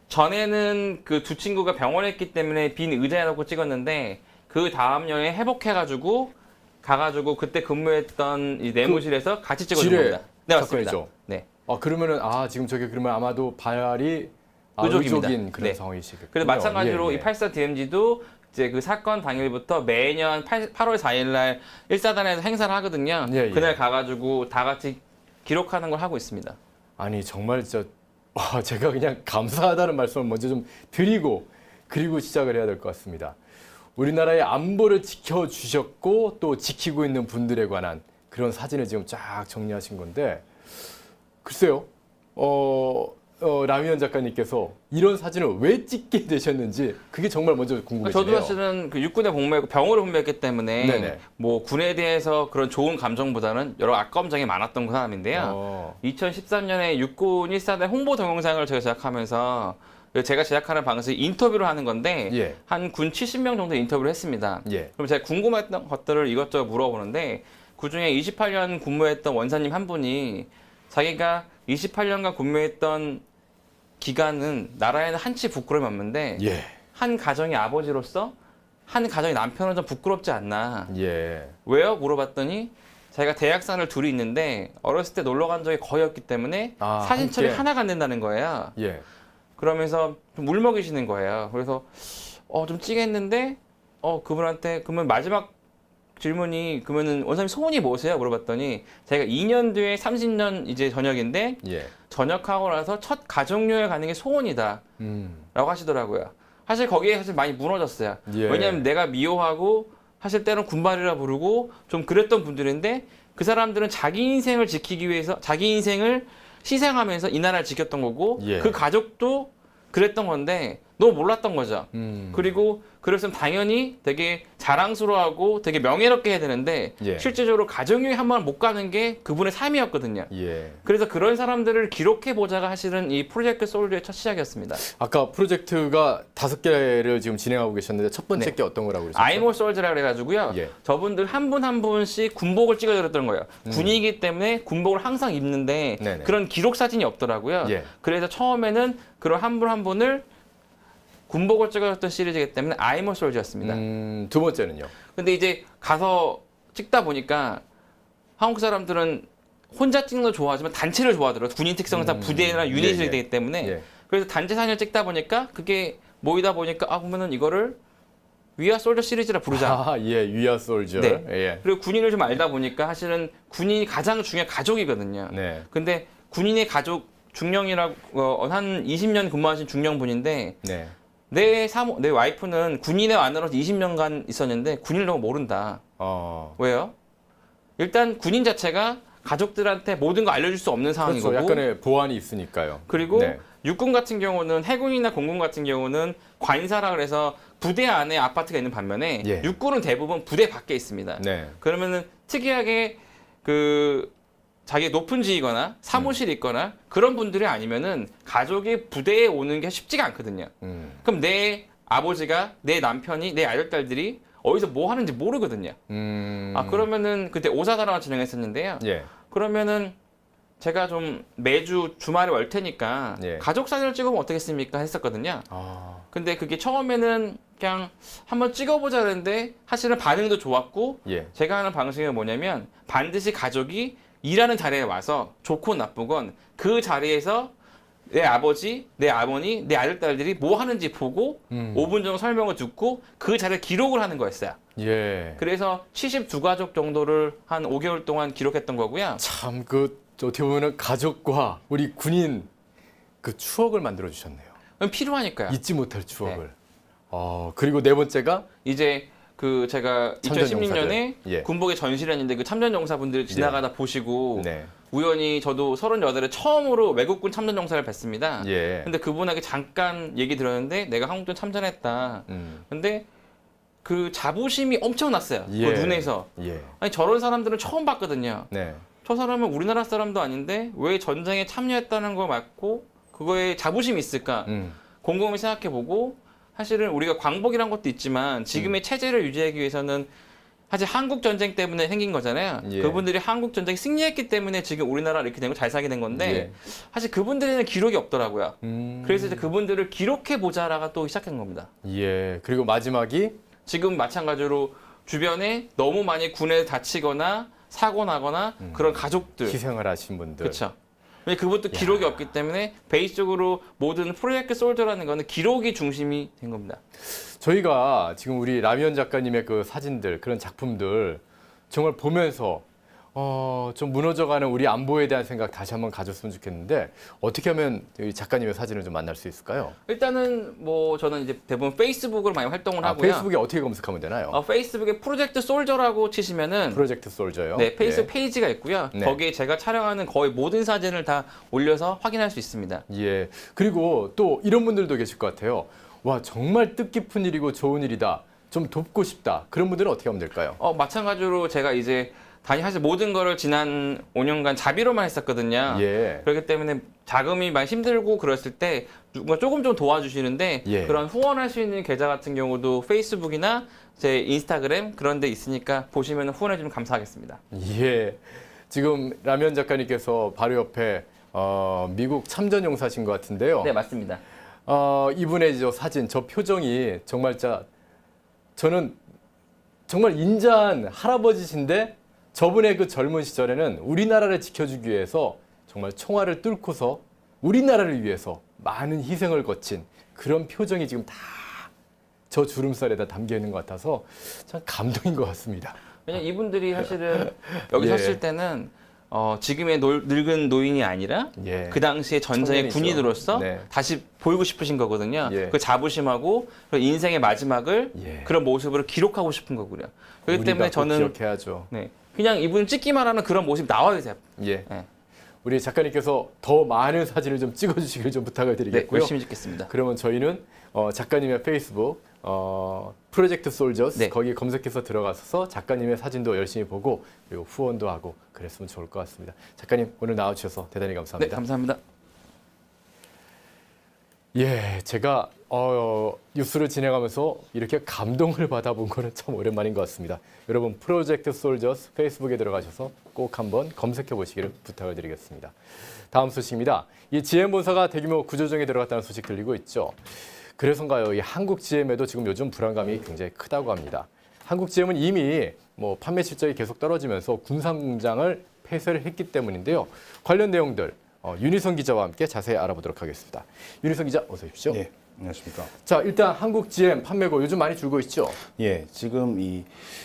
전에는 두 친구가 병원에 있기 때문에 빈 의자에 놓고 찍었는데 그 다음 년에 회복해가지고 가가지고 그때 근무했던 이 내무실에서 같이 찍어준 겁니다. 네, 맞습니다.
사건이죠.
네.
그러면은 지금 저게 그러면 아마도 발이
의족입니다.
의족인 그런
네.
상황이시겠군요.
그래서 마찬가지로
예, 예.
이 84 DMZ도 이제 그 사건 당일부터 매년 8월 4일 날 1사단에서 행사를 하거든요.
예, 예.
그날 가가지고 다 같이 기록하는 걸 하고 있습니다.
아니 정말 제가 그냥 감사하다는 말씀을 먼저 좀 드리고 그리고 시작을 해야 될 것 같습니다. 우리나라의 안보를 지켜주셨고 또 지키고 있는 분들에 관한 그런 사진을 지금 쫙 정리하신 건데 글쎄요. 라미언 작가님께서 이런 사진을 왜 찍게 되셨는지 그게 정말 먼저 궁금해지네요.
저도 사실은 그 육군에 복무했고 병으로 복무했기 때문에
네네.
뭐 군에 대해서 그런 좋은 감정보다는 여러 악감정이 많았던 사람인데요. 2013년에 육군 1사단 홍보 동영상을 제가 제작하면서 제가 제작하는 방식이 인터뷰를 하는 건데
예.
한 군 70명 정도 인터뷰를 했습니다.
예.
그럼 제가 궁금했던 것들을 이것저것 물어보는데 그중에 28년 근무했던 원사님 한 분이 자기가 28년간 근무했던 기간은 나라에는 한치 부끄러움이 없는데
예.
한 가정의 아버지로서 한 가정의 남편은 좀 부끄럽지 않나.
예.
왜요? 물어봤더니 자기가 대학생을 둘이 있는데 어렸을 때 놀러 간 적이 거의 없기 때문에 사진첩이
함께.
하나가 안 된다는 거예요.
예.
그러면서 좀 울먹이시는 거예요. 그래서 좀 찌겠는데 그분한테 그러면 마지막 질문이 그러면은 원사님 소원이 뭐세요? 물어봤더니 자기가 2년 뒤에 30년 이제 전역인데
예.
전역하고 나서 첫 가족여행 가는 게 소원이다 라고 하시더라고요. 사실 거기에 사실 많이 무너졌어요.
예.
왜냐하면 내가 미워하고 사실 때는 군발이라 부르고 좀 그랬던 분들인데 그 사람들은 자기 인생을 지키기 위해서 자기 인생을 희생하면서 이 나라를 지켰던 거고
예.
그 가족도 그랬던 건데 너무 몰랐던 거죠. 그리고 그랬으면 당연히 되게 자랑스러워하고 되게 명예롭게 해야 되는데
예.
실제적으로 가정여행 한 번 못 가는 게 그분의 삶이었거든요.
예.
그래서 그런 사람들을 기록해보자가 사실은 이 프로젝트 소울드의 첫 시작이었습니다.
아까 프로젝트가 5개를 지금 진행하고 계셨는데 첫 번째
네.
게 어떤 거라고 그러셨죠?
아이몰 솔즈라 그래가지고요.
예.
저분들 한 분 한 분씩 군복을 찍어드렸던 거예요. 군이기 때문에 군복을 항상 입는데
네네.
그런 기록 사진이 없더라고요.
예.
그래서 처음에는 그런 한 분 한 분을 군복을 찍어줬던 시리즈이기 때문에 아이몰 솔즈였습니다.
두 번째는요?
근데 이제 가서 찍다 보니까 한국 사람들은 혼자 찍는 걸 좋아하지만 단체를 좋아하더라고요. 군인 특성상 부대나 유닛이
예, 예.
되기 때문에.
예.
그래서 단체 사진을 찍다 보니까 그게 모이다 보니까 그러면은 이거를 위아 솔저 시리즈라 부르자.
예, 위아 솔저.
네.
예.
그리고 군인을 좀 알다 보니까 사실은 군인이 가장 중요한 가족이거든요.
네.
근데 군인의 가족 중령이라고 한 20년 근무하신 중령분인데
네.
내 와이프는 군인의 아내로서 20년간 있었는데 군인을 너무 모른다. 왜요? 일단 군인 자체가 가족들한테 모든 거 알려줄 수 없는 상황이고
그렇죠. 약간의 보안이 있으니까요.
그리고
네.
육군 같은 경우는 해군이나 공군 같은 경우는 관사라 그래서 부대 안에 아파트가 있는 반면에
예.
육군은 대부분 부대 밖에 있습니다.
네.
그러면은 특이하게 그 자기 높은 지위거나 사무실이 있거나 그런 분들이 아니면은 가족이 부대에 오는 게 쉽지가 않거든요. 그럼 내 아버지가 내 남편이 내 아들딸들이 어디서 뭐 하는지 모르거든요. 그러면은 그때 오사다라고 진행했었는데요.
예.
그러면은 제가 좀 매주 주말에 올 테니까
예.
가족 사진을 찍으면 어떻겠습니까 했었거든요. 근데 그게 처음에는 그냥 한번 찍어보자 그랬는데 사실은 반응도 좋았고
예.
제가 하는 방식이 뭐냐면 반드시 가족이 일하는 자리에 와서 좋건 나쁘건 그 자리에서 내 아버지, 내 어머니, 내 아들, 딸들이 뭐 하는지 보고 5분 정도 설명을 듣고 그 자리에 기록을 하는 거였어요.
예.
그래서 72가족 정도를 한 5개월 동안 기록했던 거고요.
참 어떻게 보면 가족과 우리 군인 그 추억을 만들어 주셨네요.
필요하니까요.
잊지 못할 추억을. 그리고 네 번째가
이제 그 제가
참전
2016년에
용사들. 예.
군복의 전시련인데 그 참전 용사분들 지나가다 보시고
네.
우연히 저도 38에 처음으로 외국군 참전 용사를 뵀습니다.
예.
근데 그분에게 잠깐 얘기 들었는데 내가 한국군 참전했다. 근데 그 자부심이 엄청났어요. 그
예.
눈에서.
예.
아니 저런 사람들은 처음 봤거든요.
네.
저 사람은 우리나라 사람도 아닌데 왜 전쟁에 참여했다는 거 맞고 그거에 자부심이 있을까? 곰곰이 생각해보고 사실은 우리가 광복이란 것도 있지만 지금의 체제를 유지하기 위해서는 사실 한국 전쟁 때문에 생긴 거잖아요.
예.
그분들이 한국 전쟁 승리했기 때문에 지금 우리나라 이렇게 된 거 잘 살게 된 건데
예.
사실 그분들에는 기록이 없더라고요. 그래서 이제 그분들을 기록해 보자라가 또 시작한 겁니다.
예. 그리고 마지막이
지금 마찬가지로 주변에 너무 많이 군에 다치거나 사고 나거나 그런 가족들
희생을 하신 분들.
그렇죠. 왜 그것도 기록이 없기 때문에 베이스적으로 모든 프로젝트 솔더라는 거는 기록이 중심이 된 겁니다.
저희가 지금 우리 라미언 작가님의 그 사진들, 그런 작품들 정말 보면서 좀 무너져가는 우리 안보에 대한 생각 다시 한번 가졌으면 좋겠는데 어떻게 하면 이 작가님의 사진을 좀 만날 수 있을까요?
일단은 뭐 저는 이제 대부분 페이스북으로 많이 활동을 하고요.
페이스북에 어떻게 검색하면 되나요?
페이스북에 프로젝트 솔저라고 치시면은
프로젝트 솔저요.
네, 페이스북 페이지가 있고요.
네.
거기에 제가 촬영하는 거의 모든 사진을 다 올려서 확인할 수 있습니다.
예. 그리고 또 이런 분들도 계실 것 같아요. 와, 정말 뜻깊은 일이고 좋은 일이다. 좀 돕고 싶다. 그런 분들은 어떻게 하면 될까요?
마찬가지로 제가 이제 사실 모든 거를 지난 5년간 자비로만 했었거든요.
예.
그렇기 때문에 자금이 많이 힘들고 그랬을 때 누가 조금 좀 도와주시는데
예.
그런 후원할 수 있는 계좌 같은 경우도 페이스북이나 제 인스타그램 그런 데 있으니까 보시면 후원해 주면 감사하겠습니다.
예. 지금 라면 작가님께서 바로 옆에 미국 참전용사신 것 같은데요.
네, 맞습니다.
이분의 저 사진, 저 표정이 정말 저는 정말 인자한 할아버지신데 저분의 그 젊은 시절에는 우리나라를 지켜주기 위해서 정말 총알을 뚫고서 우리나라를 위해서 많은 희생을 거친 그런 표정이 지금 다 저 주름살에다 담겨 있는 것 같아서 참 감동인 것 같습니다.
왜냐면 이분들이 사실은 여기
예.
섰을 때는 지금의 늙은 노인이 아니라
예.
그 당시에 전쟁의
청년이죠.
군인으로서
네.
다시 보이고 싶으신 거거든요.
예.
그 자부심하고 그 인생의 마지막을
예.
그런 모습으로 기록하고 싶은 거고요. 그렇기
우리가
때문에
꼭
저는
기억해야죠.
네, 그냥 이분 찍기만 하는 그런 모습 나와야 돼요.
예.
네.
우리 작가님께서 더 많은 사진을 좀 찍어주시길 좀 부탁을
네,
드리겠고요.
열심히 찍겠습니다.
그러면 저희는 작가님의 페이스북 프로젝트 솔저스
네.
거기 검색해서 들어가서 작가님의 사진도 열심히 보고 그리고 후원도 하고 그랬으면 좋을 것 같습니다. 작가님 오늘 나와주셔서 대단히
네,
감사합니다.
감사합니다.
예, 제가 뉴스를 진행하면서 이렇게 감동을 받아본 거는 참 오랜만인 것 같습니다. 여러분 프로젝트 솔저스 페이스북에 들어가셔서 꼭 한번 검색해 보시기를 부탁을 드리겠습니다. 다음 소식입니다. 이 GM 본사가 대규모 구조조정에 들어갔다는 소식 들리고 있죠. 그래서인가요? 이 한국 GM에도 지금 요즘 불안감이 굉장히 크다고 합니다. 한국 GM은 이미 판매 실적이 계속 떨어지면서 군산 공장을 폐쇄를 했기 때문인데요. 관련 내용들 윤희성 기자와 함께 자세히 알아보도록 하겠습니다. 윤희성 기자 어서 오십시오.
네, 안녕하십니까.
자, 일단 한국 GM 판매고 요즘 많이 줄고 있죠?
예, 지금 이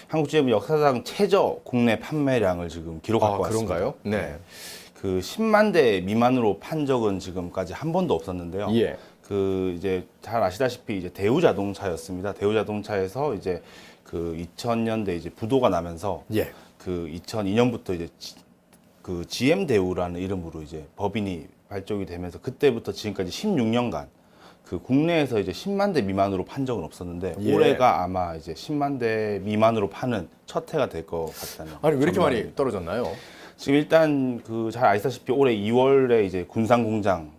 한국 GM 역사상 최저 국내 판매량을 지금 기록하고 왔습니다.
그런가요? 네.
그 10만 대 미만으로 판 적은 지금까지 한 번도 없었는데요.
예.
그 이제 잘 아시다시피 이제 대우자동차였습니다. 대우자동차에서 이제 그 2000년대 이제 부도가 나면서
예.
그 2002년부터 이제 그 GM 대우라는 이름으로 이제 법인이 발족이 되면서 그때부터 지금까지 16년간 그 국내에서 이제 10만 대 미만으로 판 적은 없었는데
예.
올해가 아마 이제 10만 대 미만으로 파는 첫 해가 될 것 같다는.
아니 왜 이렇게
전망입니다.
많이 떨어졌나요?
지금 일단 그 잘 아시다시피 올해 2월에 이제 군산 공장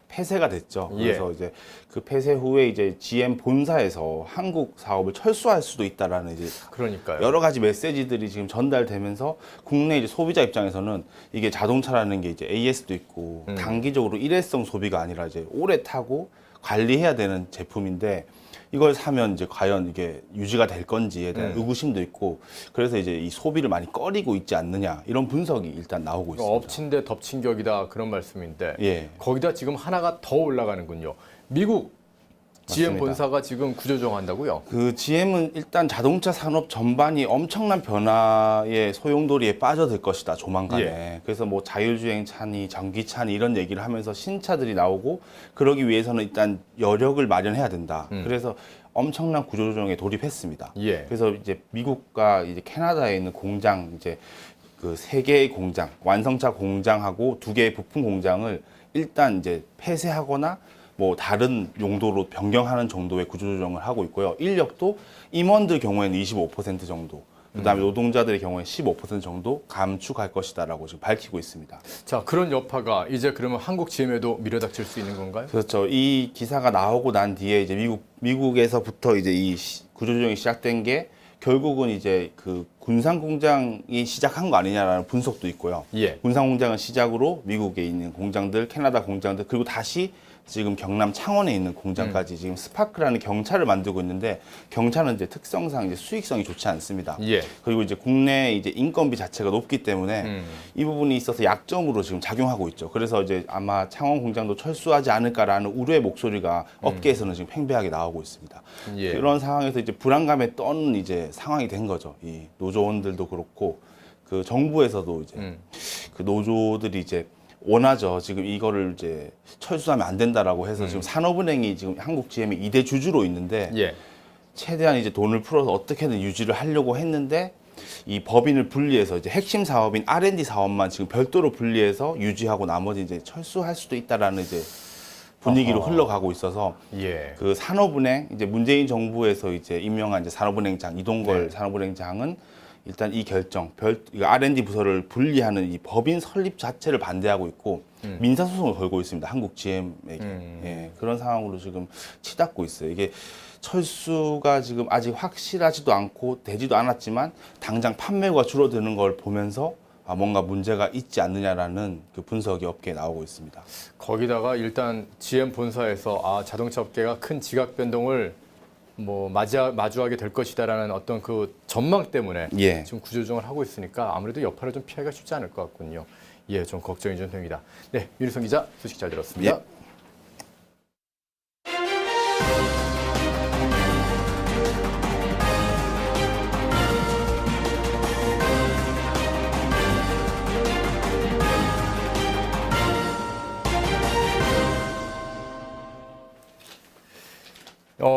폐쇄가 됐죠.
예.
그래서 이제 그 폐쇄 후에 이제 GM 본사에서 한국 사업을 철수할 수도 있다라는 이제
그러니까요.
여러 가지 메시지들이 지금 전달되면서 국내 이제 소비자 입장에서는 이게 자동차라는 게 이제 AS도 있고 단기적으로 일회성 소비가 아니라 이제 오래 타고 관리해야 되는 제품인데 이걸 사면 이제 과연 이게 유지가 될 건지에 대한 의구심도 있고 그래서 이제 이 소비를 많이 꺼리고 있지 않느냐 이런 분석이 일단 나오고 있습니다.
엎친 데 덮친 격이다 그런 말씀인데
예.
거기다 지금 하나가 더 올라가는군요. 미국 GM
맞습니다.
본사가 지금 구조조정한다고요?
그 GM은 일단 자동차 산업 전반이 엄청난 변화의 소용돌이에 빠져들 것이다 조만간에.
예.
그래서 뭐 자율주행 차니 전기차니 이런 얘기를 하면서 신차들이 나오고 그러기 위해서는 일단 여력을 마련해야 된다. 그래서 엄청난 구조조정에 돌입했습니다.
예.
그래서 이제 미국과 이제 캐나다에 있는 공장 이제 그 3개의 공장 완성차 공장하고 2개의 부품 공장을 일단 이제 폐쇄하거나 뭐 다른 용도로 변경하는 정도의 구조조정을 하고 있고요. 인력도 임원들 경우에는 25% 정도, 그다음에 노동자들의 경우에 15% 정도 감축할 것이다라고 지금 밝히고 있습니다.
자, 그런 여파가 이제 그러면 한국 GM에도 밀어닥칠 수 있는 건가요?
그렇죠. 이 기사가 나오고 난 뒤에 이제 미국에서부터 이제 이 구조조정이 시작된 게 결국은 이제 그 군산 공장이 시작한 거 아니냐라는 분석도 있고요.
예.
군산 공장을 시작으로 미국에 있는 공장들, 캐나다 공장들 그리고 다시 지금 경남 창원에 있는 공장까지 지금 스파크라는 경차를 만들고 있는데 경차는 이제 특성상 이제 수익성이 좋지 않습니다.
예.
그리고 이제 국내 이제 인건비 자체가 높기 때문에 이 부분이 있어서 약점으로 지금 작용하고 있죠. 그래서 이제 아마 창원 공장도 철수하지 않을까라는 우려의 목소리가 업계에서는 지금 팽배하게 나오고 있습니다.
예.
그런 상황에서 이제 불안감에 떠는 이제 상황이 된 거죠. 이 노조원들도 그렇고 그 정부에서도 이제 그 노조들이 이제 원하죠. 지금 이거를 이제 철수하면 안 된다라고 해서 지금 산업은행이 지금 한국GM의 2대 주주로 있는데
예.
최대한 이제 돈을 풀어서 어떻게든 유지를 하려고 했는데 이 법인을 분리해서 이제 핵심 사업인 R&D 사업만 지금 별도로 분리해서 유지하고 나머지 이제 철수할 수도 있다라는 이제 분위기로 흘러가고 있어서
예.
그 산업은행 이제 문재인 정부에서 이제 임명한 이제 산업은행장 이동걸 산업은행장은 일단 이 결정 이거 R&D 부서를 분리하는 이 법인 설립 자체를 반대하고 있고 민사소송을 걸고 있습니다. 한국 GM에게 예, 그런 상황으로 지금 치닫고 있어요. 이게 철수가 지금 아직 확실하지도 않고 되지도 않았지만 당장 판매가 줄어드는 걸 보면서 뭔가 문제가 있지 않느냐라는 그 분석이 업계에 나오고 있습니다.
거기다가 일단 GM 본사에서 자동차 업계가 큰 지각 변동을 뭐 마주하게 될 것이다라는 어떤 그 전망 때문에
예.
지금 구조조정을 하고 있으니까 아무래도 여파를 좀 피하기가 쉽지 않을 것 같군요. 예, 좀 걱정이 좀 됩니다. 네, 윤희성 기자 소식 잘 들었습니다.
예.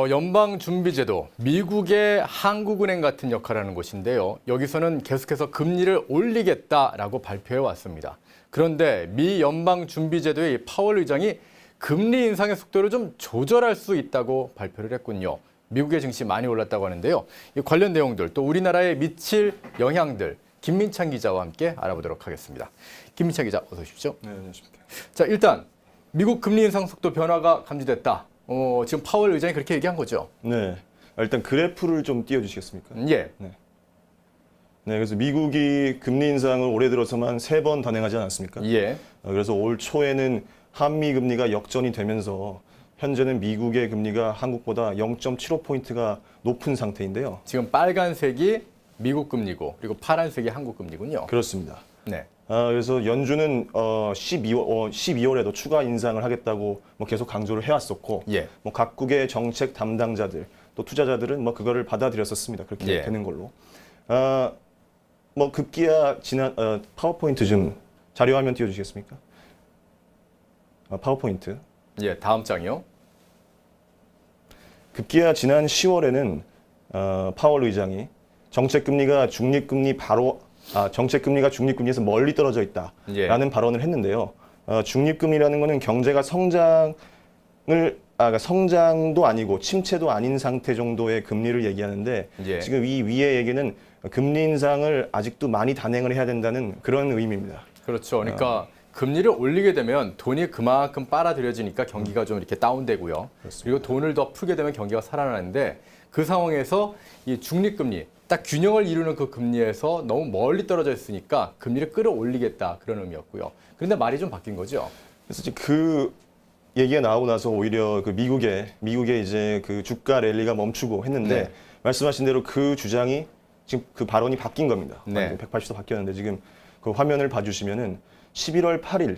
연방준비제도, 미국의 한국은행 같은 역할을 하는 곳인데요. 여기서는 계속해서 금리를 올리겠다라고 발표해 왔습니다. 그런데 미 연방준비제도의 파월 의장이 금리 인상의 속도를 좀 조절할 수 있다고 발표를 했군요. 미국의 증시 많이 올랐다고 하는데요. 이 관련 내용들, 또 우리나라에 미칠 영향들, 김민찬 기자와 함께 알아보도록 하겠습니다. 김민찬 기자, 어서 오십시오.
네, 안녕하십니까.
자, 일단 미국 금리 인상 속도 변화가 감지됐다. 지금 파월 의장이 그렇게 얘기한 거죠?
네, 일단 그래프를 좀 띄워주시겠습니까?
예.
네, 그래서 미국이 금리 인상을 올해 들어서만 3번 단행하지 않았습니까?
예.
그래서 올 초에는 한미 금리가 역전이 되면서 현재는 미국의 금리가 한국보다 0.75포인트가 높은 상태인데요.
지금 빨간색이 미국 금리고 그리고 파란색이 한국 금리군요.
그렇습니다.
네.
그래서 연준은 12월에도 추가 인상을 하겠다고 뭐 계속 강조를 해왔었고,
예.
뭐 각국의 정책 담당자들 또 투자자들은 뭐 그거를 받아들였었습니다. 그렇게
예.
되는 걸로. 뭐 급기야 지난 파워포인트 좀 자료 화면 띄워주시겠습니까? 파워포인트.
예, 다음 장이요.
급기야 지난 10월에는 파월 의장이 정책금리가 정책금리가 중립금리에서 멀리 떨어져 있다라는
예.
발언을 했는데요. 중립금리라는 것은 경제가 그러니까 성장도 아니고 침체도 아닌 상태 정도의 금리를 얘기하는데
예.
지금 이 위의 얘기는 금리 인상을 아직도 많이 단행을 해야 된다는 그런 의미입니다.
그렇죠. 그러니까 금리를 올리게 되면 돈이 그만큼 빨아들여지니까 경기가 좀 이렇게 다운되고요. 그리고 돈을 더 풀게 되면 경기가 살아나는데 그 상황에서 이 중립금리, 딱 균형을 이루는 그 금리에서 너무 멀리 떨어져 있으니까 금리를 끌어올리겠다 그런 의미였고요. 그런데 말이 좀 바뀐 거죠.
그래서 이제 그 얘기가 나오고 나서 오히려 그 미국의 이제 그 주가 랠리가 멈추고 했는데
네.
말씀하신 대로 그 주장이 지금 그 발언이 바뀐 겁니다.
네.
180도 바뀌었는데 지금 그 화면을 봐주시면은 11월 8일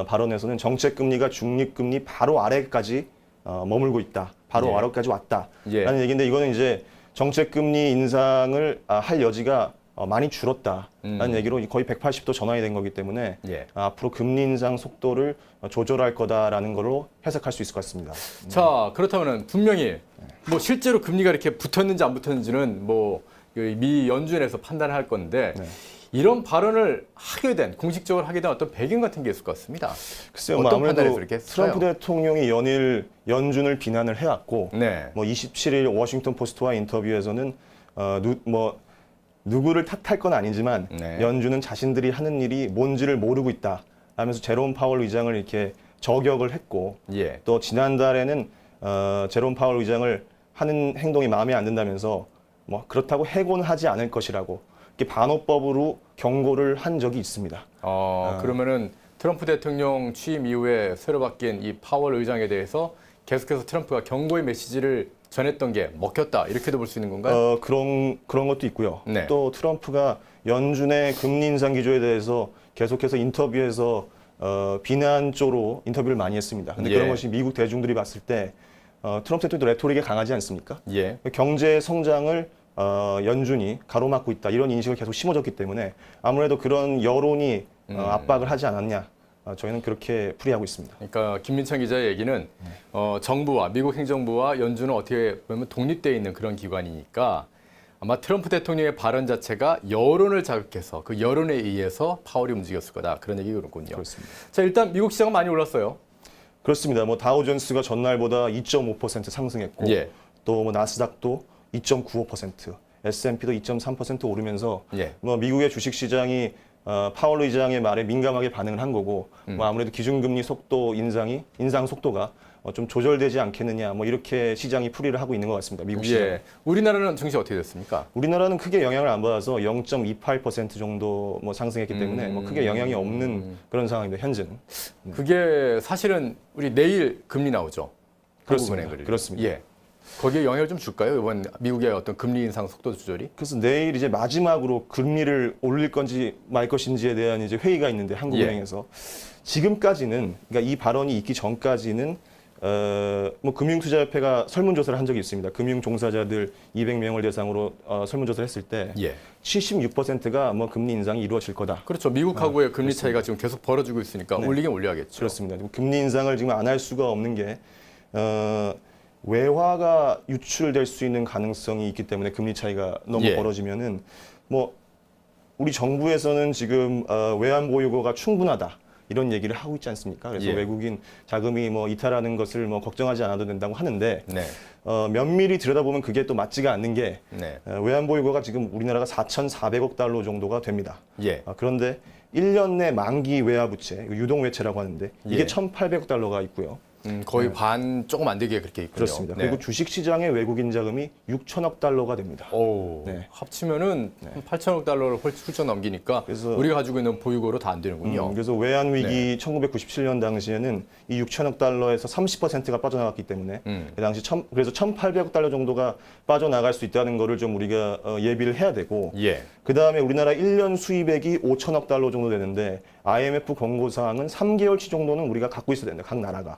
발언에서는 정책금리가 중립금리 바로 아래까지 머물고 있다. 바로
예.
아래까지 왔다라는
예.
얘기인데 이거는 이제 정책금리 인상을 할 여지가 많이 줄었다라는 얘기로 거의 180도 전환이 된 거기 때문에
예.
앞으로 금리 인상 속도를 조절할 거다라는 걸로 해석할 수 있을 것 같습니다.
자, 그렇다면 분명히 뭐 실제로 금리가 이렇게 붙었는지 안 붙었는지는 뭐 미 연준에서 판단할 건데
네.
이런 발언을 공식적으로 하게 된 어떤 배경 같은 게 있을 것 같습니다.
글쎄요,
어떤
아무래도
판단에서 이렇게 했을까요?
트럼프 대통령이 연일 연준을 비난을 해왔고,
네.
뭐 27일 워싱턴 포스트와 인터뷰에서는 누구를 탓할 건 아니지만
네.
연준은 자신들이 하는 일이 뭔지를 모르고 있다 하면서 제롬 파월 의장을 이렇게 저격을 했고,
예.
또 지난달에는 제롬 파월 의장을 하는 행동이 마음에 안 든다면서 뭐 그렇다고 해고는 하지 않을 것이라고 이렇게 반호법으로 경고를 한 적이 있습니다.
그러면은 트럼프 대통령 취임 이후에 새로 바뀐 이 파월 의장에 대해서 계속해서 트럼프가 경고의 메시지를 전했던 게 먹혔다 이렇게도 볼 수 있는 건가요?
그런 것도 있고요.
네.
또 트럼프가 연준의 금리 인상 기조에 대해서 계속해서 인터뷰에서 비난 쪽으로 인터뷰를 많이 했습니다. 근데
예.
그런 것이 미국 대중들이 봤을 때 트럼프 대통령도 레토릭이 강하지 않습니까?
예.
경제 성장을 연준이 가로막고 있다 이런 인식을 계속 심어졌기 때문에 아무래도 그런 여론이 압박을 하지 않았냐. 저희는 그렇게 풀이하고 있습니다.
그러니까 김민찬 기자의 얘기는 정부와 미국 행정부와 연준은 어떻게 보면 독립되어 있는 그런 기관이니까 아마 트럼프 대통령의 발언 자체가 여론을 자극해서 그 여론에 의해서 파월이 움직였을 거다. 그런 얘기군요.
그렇습니다.
자, 일단 미국 시장은 많이 올랐어요.
그렇습니다. 뭐 다우존스가 전날보다 2.5% 상승했고
예.
또 뭐 나스닥도 2.95%, S&P도 2.3% 오르면서
예.
뭐 미국의 주식 시장이 파월 의장의 말에 민감하게 반응을 한 거고 뭐 아무래도 기준금리 속도 인상 속도가 좀 조절되지 않겠느냐 뭐 이렇게 시장이 풀이를 하고 있는 것 같습니다. 미국 시장.
예. 우리나라는 증시 어떻게 됐습니까?
우리나라는 크게 영향을 안 받아서 0.28% 정도 뭐 상승했기 때문에 뭐 크게 영향이 없는 그런 상황입니다. 현재는.
그게 사실은 우리 내일 금리 나오죠.
그렇습니다.
한국은행을.
그렇습니다.
예. 거기에 영향을 좀 줄까요? 이번 미국의 어떤 금리 인상 속도 조절이?
그래서 내일 이제 마지막으로 금리를 올릴 건지 말 것인지에 대한 이제 회의가 있는데 한국은행에서 지금까지는 그러니까 이 발언이 있기 전까지는 뭐 금융투자협회가 설문조사를 한 적이 있습니다. 금융 종사자들 200명을 대상으로 설문조사를 했을 때
예.
76%가 뭐 금리 인상이 이루어질 거다.
그렇죠. 미국하고의 금리 차이가 지금 계속 벌어지고 있으니까
네.
올리긴 올려야겠죠.
그렇습니다. 금리 인상을 지금 안 할 수가 없는 게 외화가 유출될 수 있는 가능성이 있기 때문에 금리 차이가 너무
예.
벌어지면은 뭐 우리 정부에서는 지금 외환 보유고가 충분하다 이런 얘기를 하고 있지 않습니까? 그래서
예.
외국인 자금이 뭐 이탈하는 것을 뭐 걱정하지 않아도 된다고 하는데
네.
면밀히 들여다보면 그게 또 맞지가 않는 게
네.
외환 보유고가 지금 우리나라가 4,400억 달러 정도가 됩니다.
예.
그런데 1년 내 만기 외화 부채, 유동 외채라고 하는데 이게
예.
1,800억 달러가 있고요.
거의 반 조금 안 되게 그렇게 있군요.
그렇습니다.
네.
그리고 주식 시장의 외국인 자금이 6천억 달러가 됩니다.
오,
네.
합치면은 한 8천억 달러를 훌쩍 넘기니까
그래서-
우리가 가지고 있는 보유고로 다 안 되는군요.
그래서 외환 위기 1997년 당시에는 이 6천억 달러에서 30%가 빠져나갔기 때문에 그 당시 그래서 1,800억 달러 정도가 빠져나갈 수 있다는 거를 좀 우리가 예비를 해야 되고
예.
그다음에 우리나라 1년 수입액이 5천억 달러 정도 되는데 IMF 권고 사항은 3개월치 정도는 우리가 갖고 있어야 된다. 각 나라가.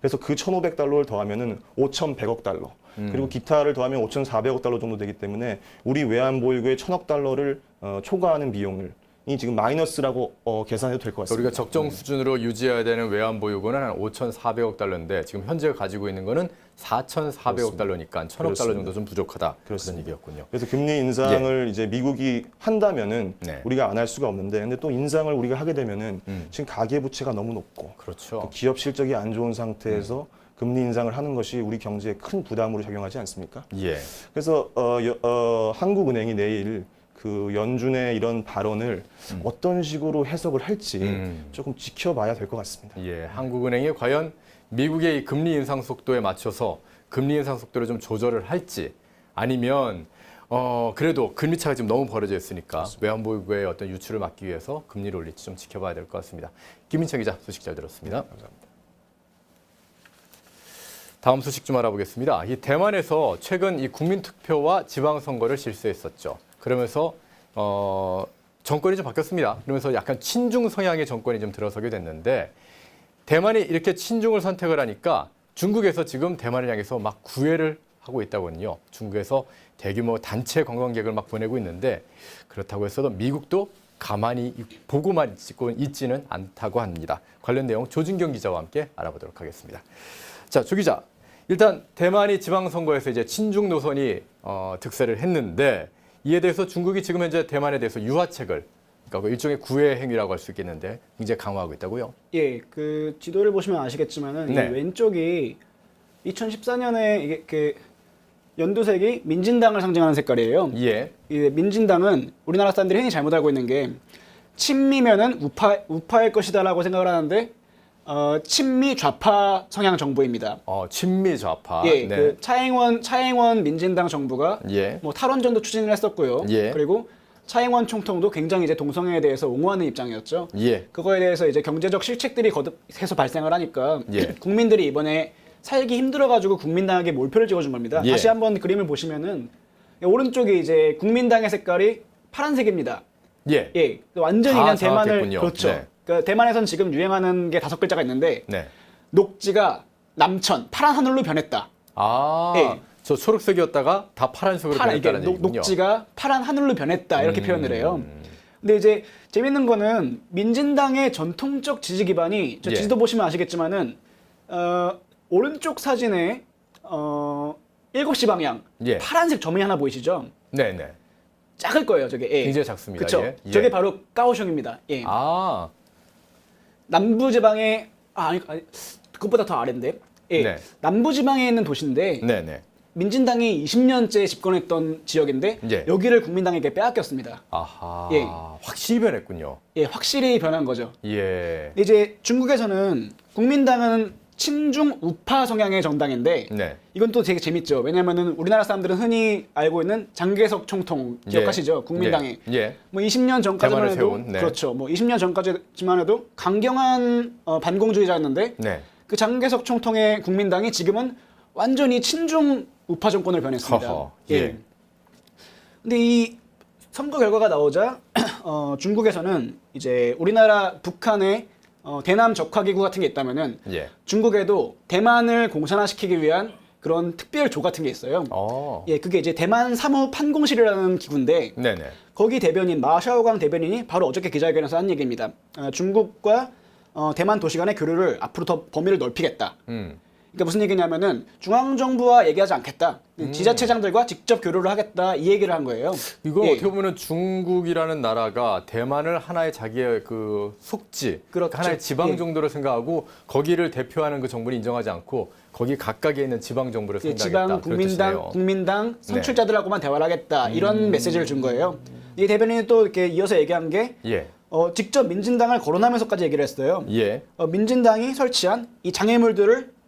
그래서 그 1,500달러를 더하면은 5,100억 달러. 그리고 기타를 더하면 5,400억 달러 정도 되기 때문에 우리 외환 보유고의 1,000억 달러를 초과하는 비용을 이 지금 마이너스라고 계산해도 될 것 같습니다.
우리가 적정 수준으로 유지해야 되는 외환 보유고는 한 5,400억 달러인데 지금 현재 가지고 있는 거는 4,400억 달러니까 1,000억 달러
그렇습니다.
정도 좀 부족하다. 그런
그렇습니다.
얘기였군요.
그래서 금리 인상을 이제 미국이 한다면은
네.
우리가 안 할 수가 없는데 근데 또 인상을 우리가 하게 되면은 지금 가계 부채가 너무 높고
그렇죠.
또 기업 실적이 안 좋은 상태에서 금리 인상을 하는 것이 우리 경제에 큰 부담으로 작용하지 않습니까?
예.
그래서 한국은행이 내일 그 연준의 이런 발언을 어떤 식으로 해석을 할지 조금 지켜봐야 될 것 같습니다.
예. 한국은행이 과연 미국의 이 금리 인상 속도에 맞춰서 금리 인상 속도를 좀 조절을 할지 아니면 그래도 금리 차가 지금 너무 벌어져 있으니까 외환 보유고의 어떤 유출을 막기 위해서 금리를 올릴지 좀 지켜봐야 될 것 같습니다. 김민철 기자 소식 잘 들었습니다.
감사합니다.
다음 소식 좀 알아보겠습니다. 이 대만에서 최근 이 국민투표와 지방선거를 실시했었죠. 그러면서 정권이 좀 바뀌었습니다. 그러면서 약간 친중 성향의 정권이 좀 들어서게 됐는데 대만이 이렇게 친중을 선택을 하니까 중국에서 지금 대만을 향해서 막 구애를 하고 있다거든요. 중국에서 대규모 단체 관광객을 막 보내고 있는데 그렇다고 해서도 미국도 가만히 보고만 있지는 않다고 합니다. 관련 내용 조준경 기자와 함께 알아보도록 하겠습니다. 자, 조 기자. 일단 대만이 지방선거에서 이제 친중 노선이 득세를 했는데 이에 대해서 중국이 지금 현재 대만에 대해서 유화책을 그러니까 일종의 구애 행위라고 할 수 있겠는데 굉장히 강화하고 있다고요?
예, 그 지도를 보시면 아시겠지만은
네.
이 왼쪽이 2014년에 이게 그 연두색이 민진당을 상징하는 색깔이에요.
예.
이 민진당은 우리나라 사람들이 흔히 잘못 알고 있는 게 친미면은 우파일 것이다라고 생각을 하는데 친미 좌파 성향 정부입니다.
친미 좌파.
예,
네.
그 차잉원 민진당 정부가
예.
뭐 탈원전도 추진을 했었고요.
예.
그리고 차잉원 총통도 굉장히 이제 동성애에 대해서 옹호하는 입장이었죠.
예.
그거에 대해서 이제 경제적 실책들이 거듭해서 발생을 하니까
예.
국민들이 이번에 살기 힘들어가지고 국민당에게 몰표를 찍어준 겁니다.
예.
다시 한번 그림을 보시면은 오른쪽이 이제 국민당의 색깔이 파란색입니다.
예.
예, 완전히
다
그냥 대만을
장악했군요.
그렇죠.
네.
그러니까 대만에선 지금 유행하는 게 5글자가 있는데
네.
녹지가 남천 파란 하늘로 변했다.
아,
예.
저 초록색이었다가 다 파란색으로
파란 이게
변했다는 얘기군요.
녹지가 파란 하늘로 변했다 이렇게 표현을 해요. 근데 이제 재밌는 거는 민진당의 전통적 지지 기반이 저
예.
지도 보시면 아시겠지만은 오른쪽 사진에 7시 방향
예.
파란색 점이 하나 보이시죠?
네네.
작을 거예요, 저게. 예.
굉장히 작습니다.
그렇죠.
예. 예.
저게 바로 까오슝입니다. 예.
아,
남부 지방의 아니 그것보다 더 아래인데. 예.
네.
남부 지방에 있는 도시인데
네네.
민진당이 20년째 집권했던 지역인데
예.
여기를 국민당에게 빼앗겼습니다.
아하.
예.
확실히 변했군요.
예, 확실히 변한 거죠.
예.
이제 중국에서는 국민당은 친중 우파 성향의 정당인데
네.
이건 또 되게 재밌죠. 왜냐면은 우리나라 사람들은 흔히 알고 있는 장개석 총통 기억하시죠? 국민당의
예.
뭐 20년 전까지만
대만을
해도
세운, 네.
그렇죠. 뭐 20년 전까지만 해도 강경한 반공주의자였는데
네.
그 장개석 총통의 국민당이 지금은 완전히 친중 우파 정권을 변했습니다.
허허, 예.
근데 이 선거 결과가 나오자 중국에서는 이제 우리나라 북한의 대남 적화 기구 같은 게 있다면은
예.
중국에도 대만을 공산화시키기 위한 그런 특별조 같은 게 있어요. 예, 그게 이제 대만 사무 판공실이라는 기구인데
네네.
거기 대변인 마샤오강 대변인이 바로 어저께 기자회견에서 한 얘기입니다. 중국과 대만 도시 간의 교류를 앞으로 더 범위를 넓히겠다. 그러니까 무슨 얘기냐면은 중앙정부와 얘기하지 않겠다. 지자체장들과 직접 교류를 하겠다. 이 얘기를 한 거예요.
이거
예.
어떻게 보면 중국이라는 나라가 대만을 하나의 자기의 그 속지,
그렇죠.
하나의 지방
예.
정도로 생각하고 거기를 대표하는 그 정부는 인정하지 않고 거기 각각에 있는 지방 정부를
예,
생각하겠다.
지방 국민당 선출자들하고만 대화를 하겠다. 이런 메시지를 준 거예요. 이 대변인이 또 이렇게 이어서 얘기한 게
예.
직접 민진당을 거론하면서까지 얘기를 했어요.
예.
민진당이 설치한 이 장애물들을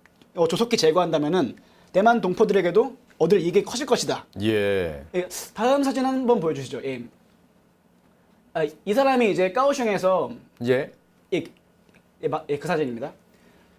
조속히 제거한다면은 대만 동포들에게도 얻을 이익이 커질 것이다.
예.
예, 다음 사진 한번 보여주시죠. 예. 이 사람이 이제 까오슝에서
예.
그 사진입니다.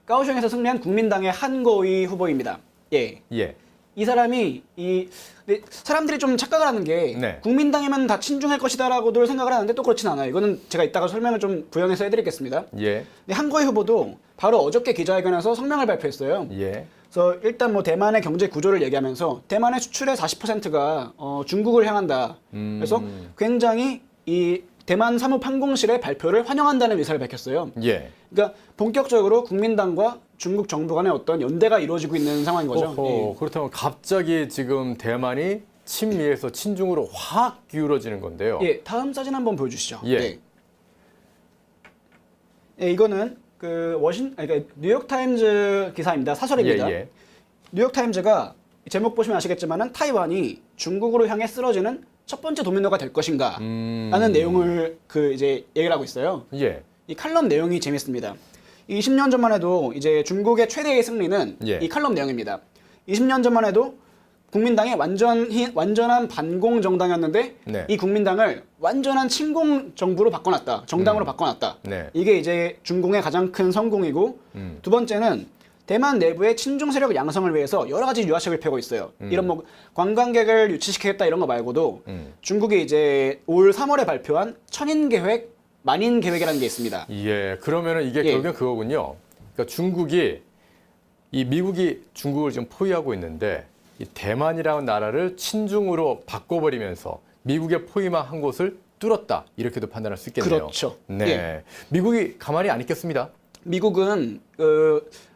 까오슝에서 승리한 국민당의 한거위 후보입니다. 예.
예.
이 사람이 근데 사람들이 좀 착각을 하는 게
네.
국민당이면 다 친중할 것이다라고들 생각을 하는데 또 그렇진 않아요. 이거는 제가 이따가 설명을 좀 부연해서 해드리겠습니다.
예.
근데 한거위 후보도 바로 어저께 기자회견에서 성명을 발표했어요.
예.
그래서 일단 뭐 대만의 경제 구조를 얘기하면서 대만의 수출의 40%가 중국을 향한다. 그래서 굉장히 이 대만 사무판공실의 발표를 환영한다는 의사를 밝혔어요.
예.
그러니까 본격적으로 국민당과 중국 정부 간의 어떤 연대가 이루어지고 있는 상황인 거죠.
어허, 그렇다면 갑자기 지금 대만이 친미에서 친중으로 확 기울어지는 건데요.
예, 다음 사진 한번 보여주시죠.
예.
네. 예, 이거는 그 그러니까 뉴욕 타임즈 기사입니다. 사설입니다.
예, 예.
뉴욕 타임즈가 제목 보시면 아시겠지만은 타이완이 중국으로 향해 쓰러지는 첫 번째 도미노가 될 것인가 라는 내용을 이제 얘기를 하고 있어요.
예.
이 칼럼 내용이 재밌습니다. 20년 전만 해도 이제 중국의 최대의 승리는
예.
이 칼럼 내용입니다. 20년 전만 해도 국민당이 완전한 반공 정당이었는데
네.
이 국민당을 완전한 친공 정부로 바꿔놨다. 정당으로 바꿔놨다.
네.
이게 이제 중공의 가장 큰 성공이고 두 번째는 대만 내부의 친중 세력 양성을 위해서 여러 가지 유화책을 펴고 있어요. 이런 뭐 관광객을 유치시키겠다 이런 거 말고도 중국이 이제 올 3월에 발표한 천인 계획, 만인 계획이라는 게 있습니다.
예. 그러면은 이게
예.
결국엔 그거군요. 그러니까 미국이 중국을 지금 포위하고 있는데 이 대만이라는 나라를 친중으로 바꿔버리면서 미국의 포위만 한 곳을 뚫었다. 이렇게도 판단할 수 있겠네요.
그렇죠.
네.
예.
미국이 가만히 안 있겠습니다.
미국은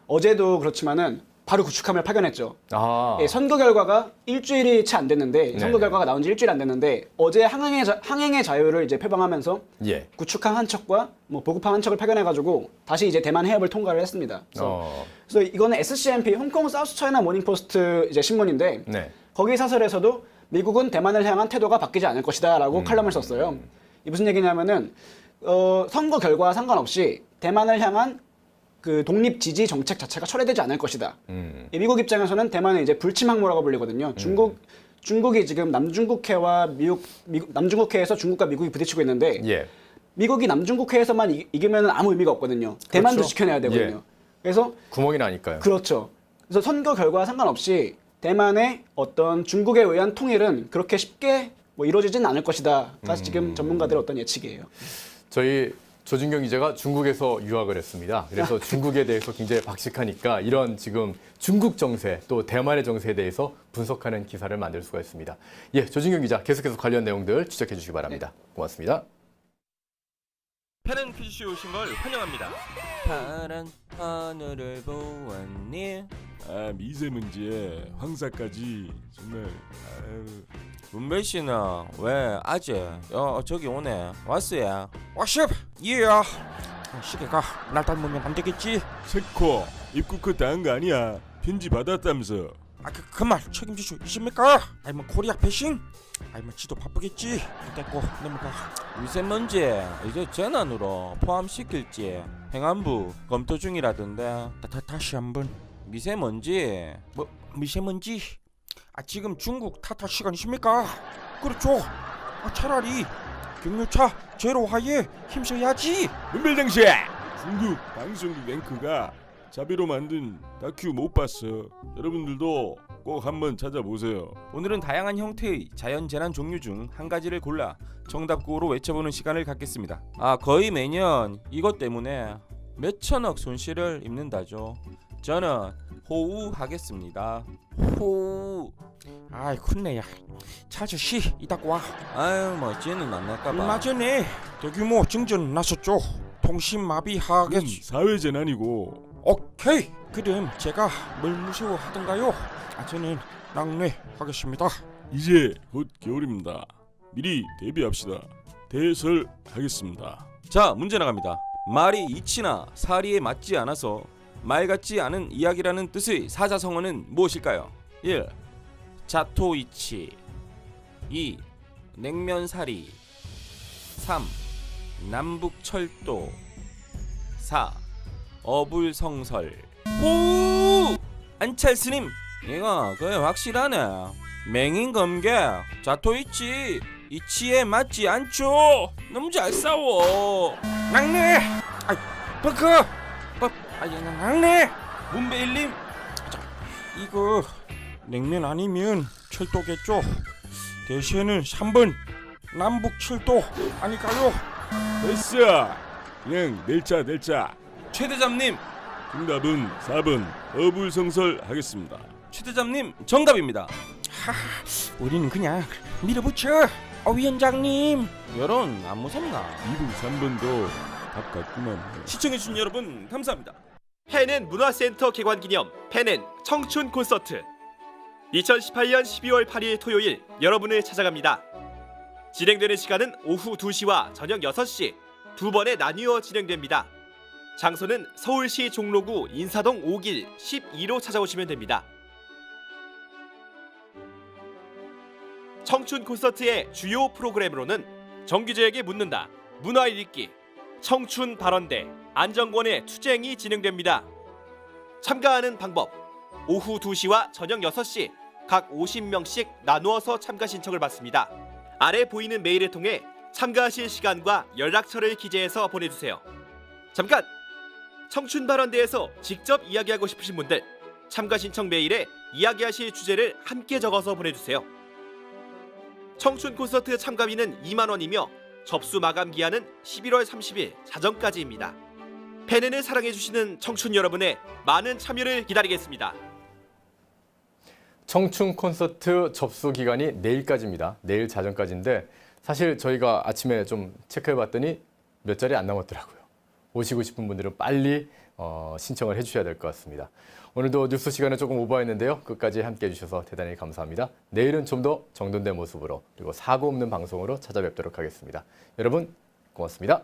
어제도 그렇지만은 바로 구축함을 파견했죠.
아.
예, 선거 결과가 일주일이 채 안 됐는데 선거
네네.
결과가 나온 지 일주일 안 됐는데 어제 항행의 자유를 이제 표방하면서
예.
구축함 한 척과 뭐 보급함 한 척을 파견해가지고 다시 이제 대만 해협을 통과를 했습니다. 그래서 이거는 SCMP 홍콩 사우스 차이나 모닝 포스트 이제 신문인데
네.
거기 사설에서도 미국은 대만을 향한 태도가 바뀌지 않을 것이다라고 칼럼을 썼어요. 이 무슨 얘기냐면은 선거 결과와 상관없이 대만을 향한 그 독립 지지 정책 자체가 철회되지 않을 것이다. 미국 입장에서는 대만은 이제 불침항모라고 불리거든요. 중국이 지금 남중국해와 남중국해에서 중국과 미국이 부딪히고 있는데
예.
미국이 남중국해에서만 이기면 아무 의미가 없거든요. 대만도
그렇죠.
지켜내야 되거든요.
예.
그래서
구멍이 나니까요.
그렇죠. 그래서 선거 결과와 상관없이 대만의 어떤 중국에 의한 통일은 그렇게 쉽게 뭐 이루어지진 않을 것이다가 지금 전문가들의 어떤 예측이에요.
저희 조준경 기자가 중국에서 유학을 했습니다. 그래서 중국에 대해서 굉장히 박식하니까 이런 지금 중국 정세 또 대만의 정세에 대해서 분석하는 기사를 만들 수가 있습니다. 예, 조준경 기자 계속해서 관련 내용들 추적해 주시기 바랍니다. 고맙습니다.
펜은 퀴즈쇼에 오신 걸 환영합니다.
파란 하늘을 보았니?
아, 미세먼지에 황사까지 정말. 아유.
문배 씨는 왜 아직 저기 오네? 왔어요? 왔어! 예야! 시계가 날 닮으면 안 되겠지?
체코 입국허 당한 거 아니야? 편지 받았다면서.
그 말 책임질 수 있습니까? 아니면 코리아 패싱? 아니면 지도 바쁘겠지? 됐고 넘어가. 미세먼지 이제 재난으로 포함시킬지 행안부 검토 중이라던데. 다시 한번. 미세먼지 뭐 미세먼지? 지금 중국 탓할 시간이십니까? 그렇죠. 차라리 경유차 제로화에 힘써야지.
문별장씨, 중국 방송국 앵커가 자비로 만든 다큐 못 봤어. 여러분들도 꼭 한번 찾아보세요.
오늘은 다양한 형태의 자연재난 종류 중 한 가지를 골라 정답 구호로 외쳐보는 시간을 갖겠습니다. 거의 매년 이것 때문에 몇천억 손실을 입는다죠. 저는 호우하겠습니다. 호우. 아이 큰네야. 차저씨 이따고 와. 아유 뭐 쟤는 안 날까봐. 얼마 전에 대규모 증전 났었죠. 통신마비하겠.
사회재난이고.
오케이. 그럼 제가 뭘 무서워하던가요? 저는 낙뢰하겠습니다.
이제 곧 겨울입니다. 미리 대비합시다. 대설하겠습니다.
자, 문제 나갑니다. 말이 이치나 사리에 맞지 않아서 말 같지 않은 이야기라는 뜻의 사자성어는 무엇일까요? 1. 자토이치 2. 냉면사리 3. 남북철도 4. 어불성설. 오! 안찰스님, 이거 그게 확실하네. 맹인검객 자토이치 이치에 맞지 않죠? 너무 잘 싸워. 낙내. 버커. 낙내. 문배일님, 이거 냉면 아니면 철도겠죠? 대신은 3번 남북철도 아닐까요?
됐어. 그냥 낼자.
최 대장님,
정답은 4번 어불성설 하겠습니다.
최 대장님 정답입니다. 우리는 그냥 밀어붙여. 위원장님, 여론 안 무섭나?
2번 3번도 답 같구만.
시청해주신 여러분 감사합니다. 펜앤 문화센터 개관 기념 펜앤 청춘 콘서트 2018년 12월 8일 토요일 여러분을 찾아갑니다. 진행되는 시간은 오후 2시와 저녁 6시 두 번에 나뉘어 진행됩니다. 장소는 서울시 종로구 인사동 5길 12로 찾아오시면 됩니다. 청춘 콘서트의 주요 프로그램으로는 정규제에게 묻는다, 문화 읽기, 청춘 발언대, 안정권의 투쟁이 진행됩니다. 참가하는 방법: 오후 2시와 저녁 6시 각 50명씩 나누어서 참가 신청을 받습니다. 아래 보이는 메일을 통해 참가하실 시간과 연락처를 기재해서 보내주세요. 잠깐! 청춘 발언대에서 직접 이야기하고 싶으신 분들 참가 신청 메일에 이야기하실 주제를 함께 적어서 보내주세요. 청춘 콘서트 참가비는 2만 원이며 접수 마감 기한은 11월 30일 자정까지입니다. 펜앤을 사랑해주시는 청춘 여러분의 많은 참여를 기다리겠습니다.
청춘 콘서트 접수 기간이 내일까지입니다. 내일 자정까지인데 사실 저희가 아침에 좀 체크해봤더니 몇 자리 안 남았더라고요. 오시고 싶은 분들은 빨리 신청을 해주셔야 될 것 같습니다. 오늘도 뉴스 시간을 조금 오버했는데요. 끝까지 함께해 주셔서 대단히 감사합니다. 내일은 좀 더 정돈된 모습으로 그리고 사고 없는 방송으로 찾아뵙도록 하겠습니다. 여러분 고맙습니다.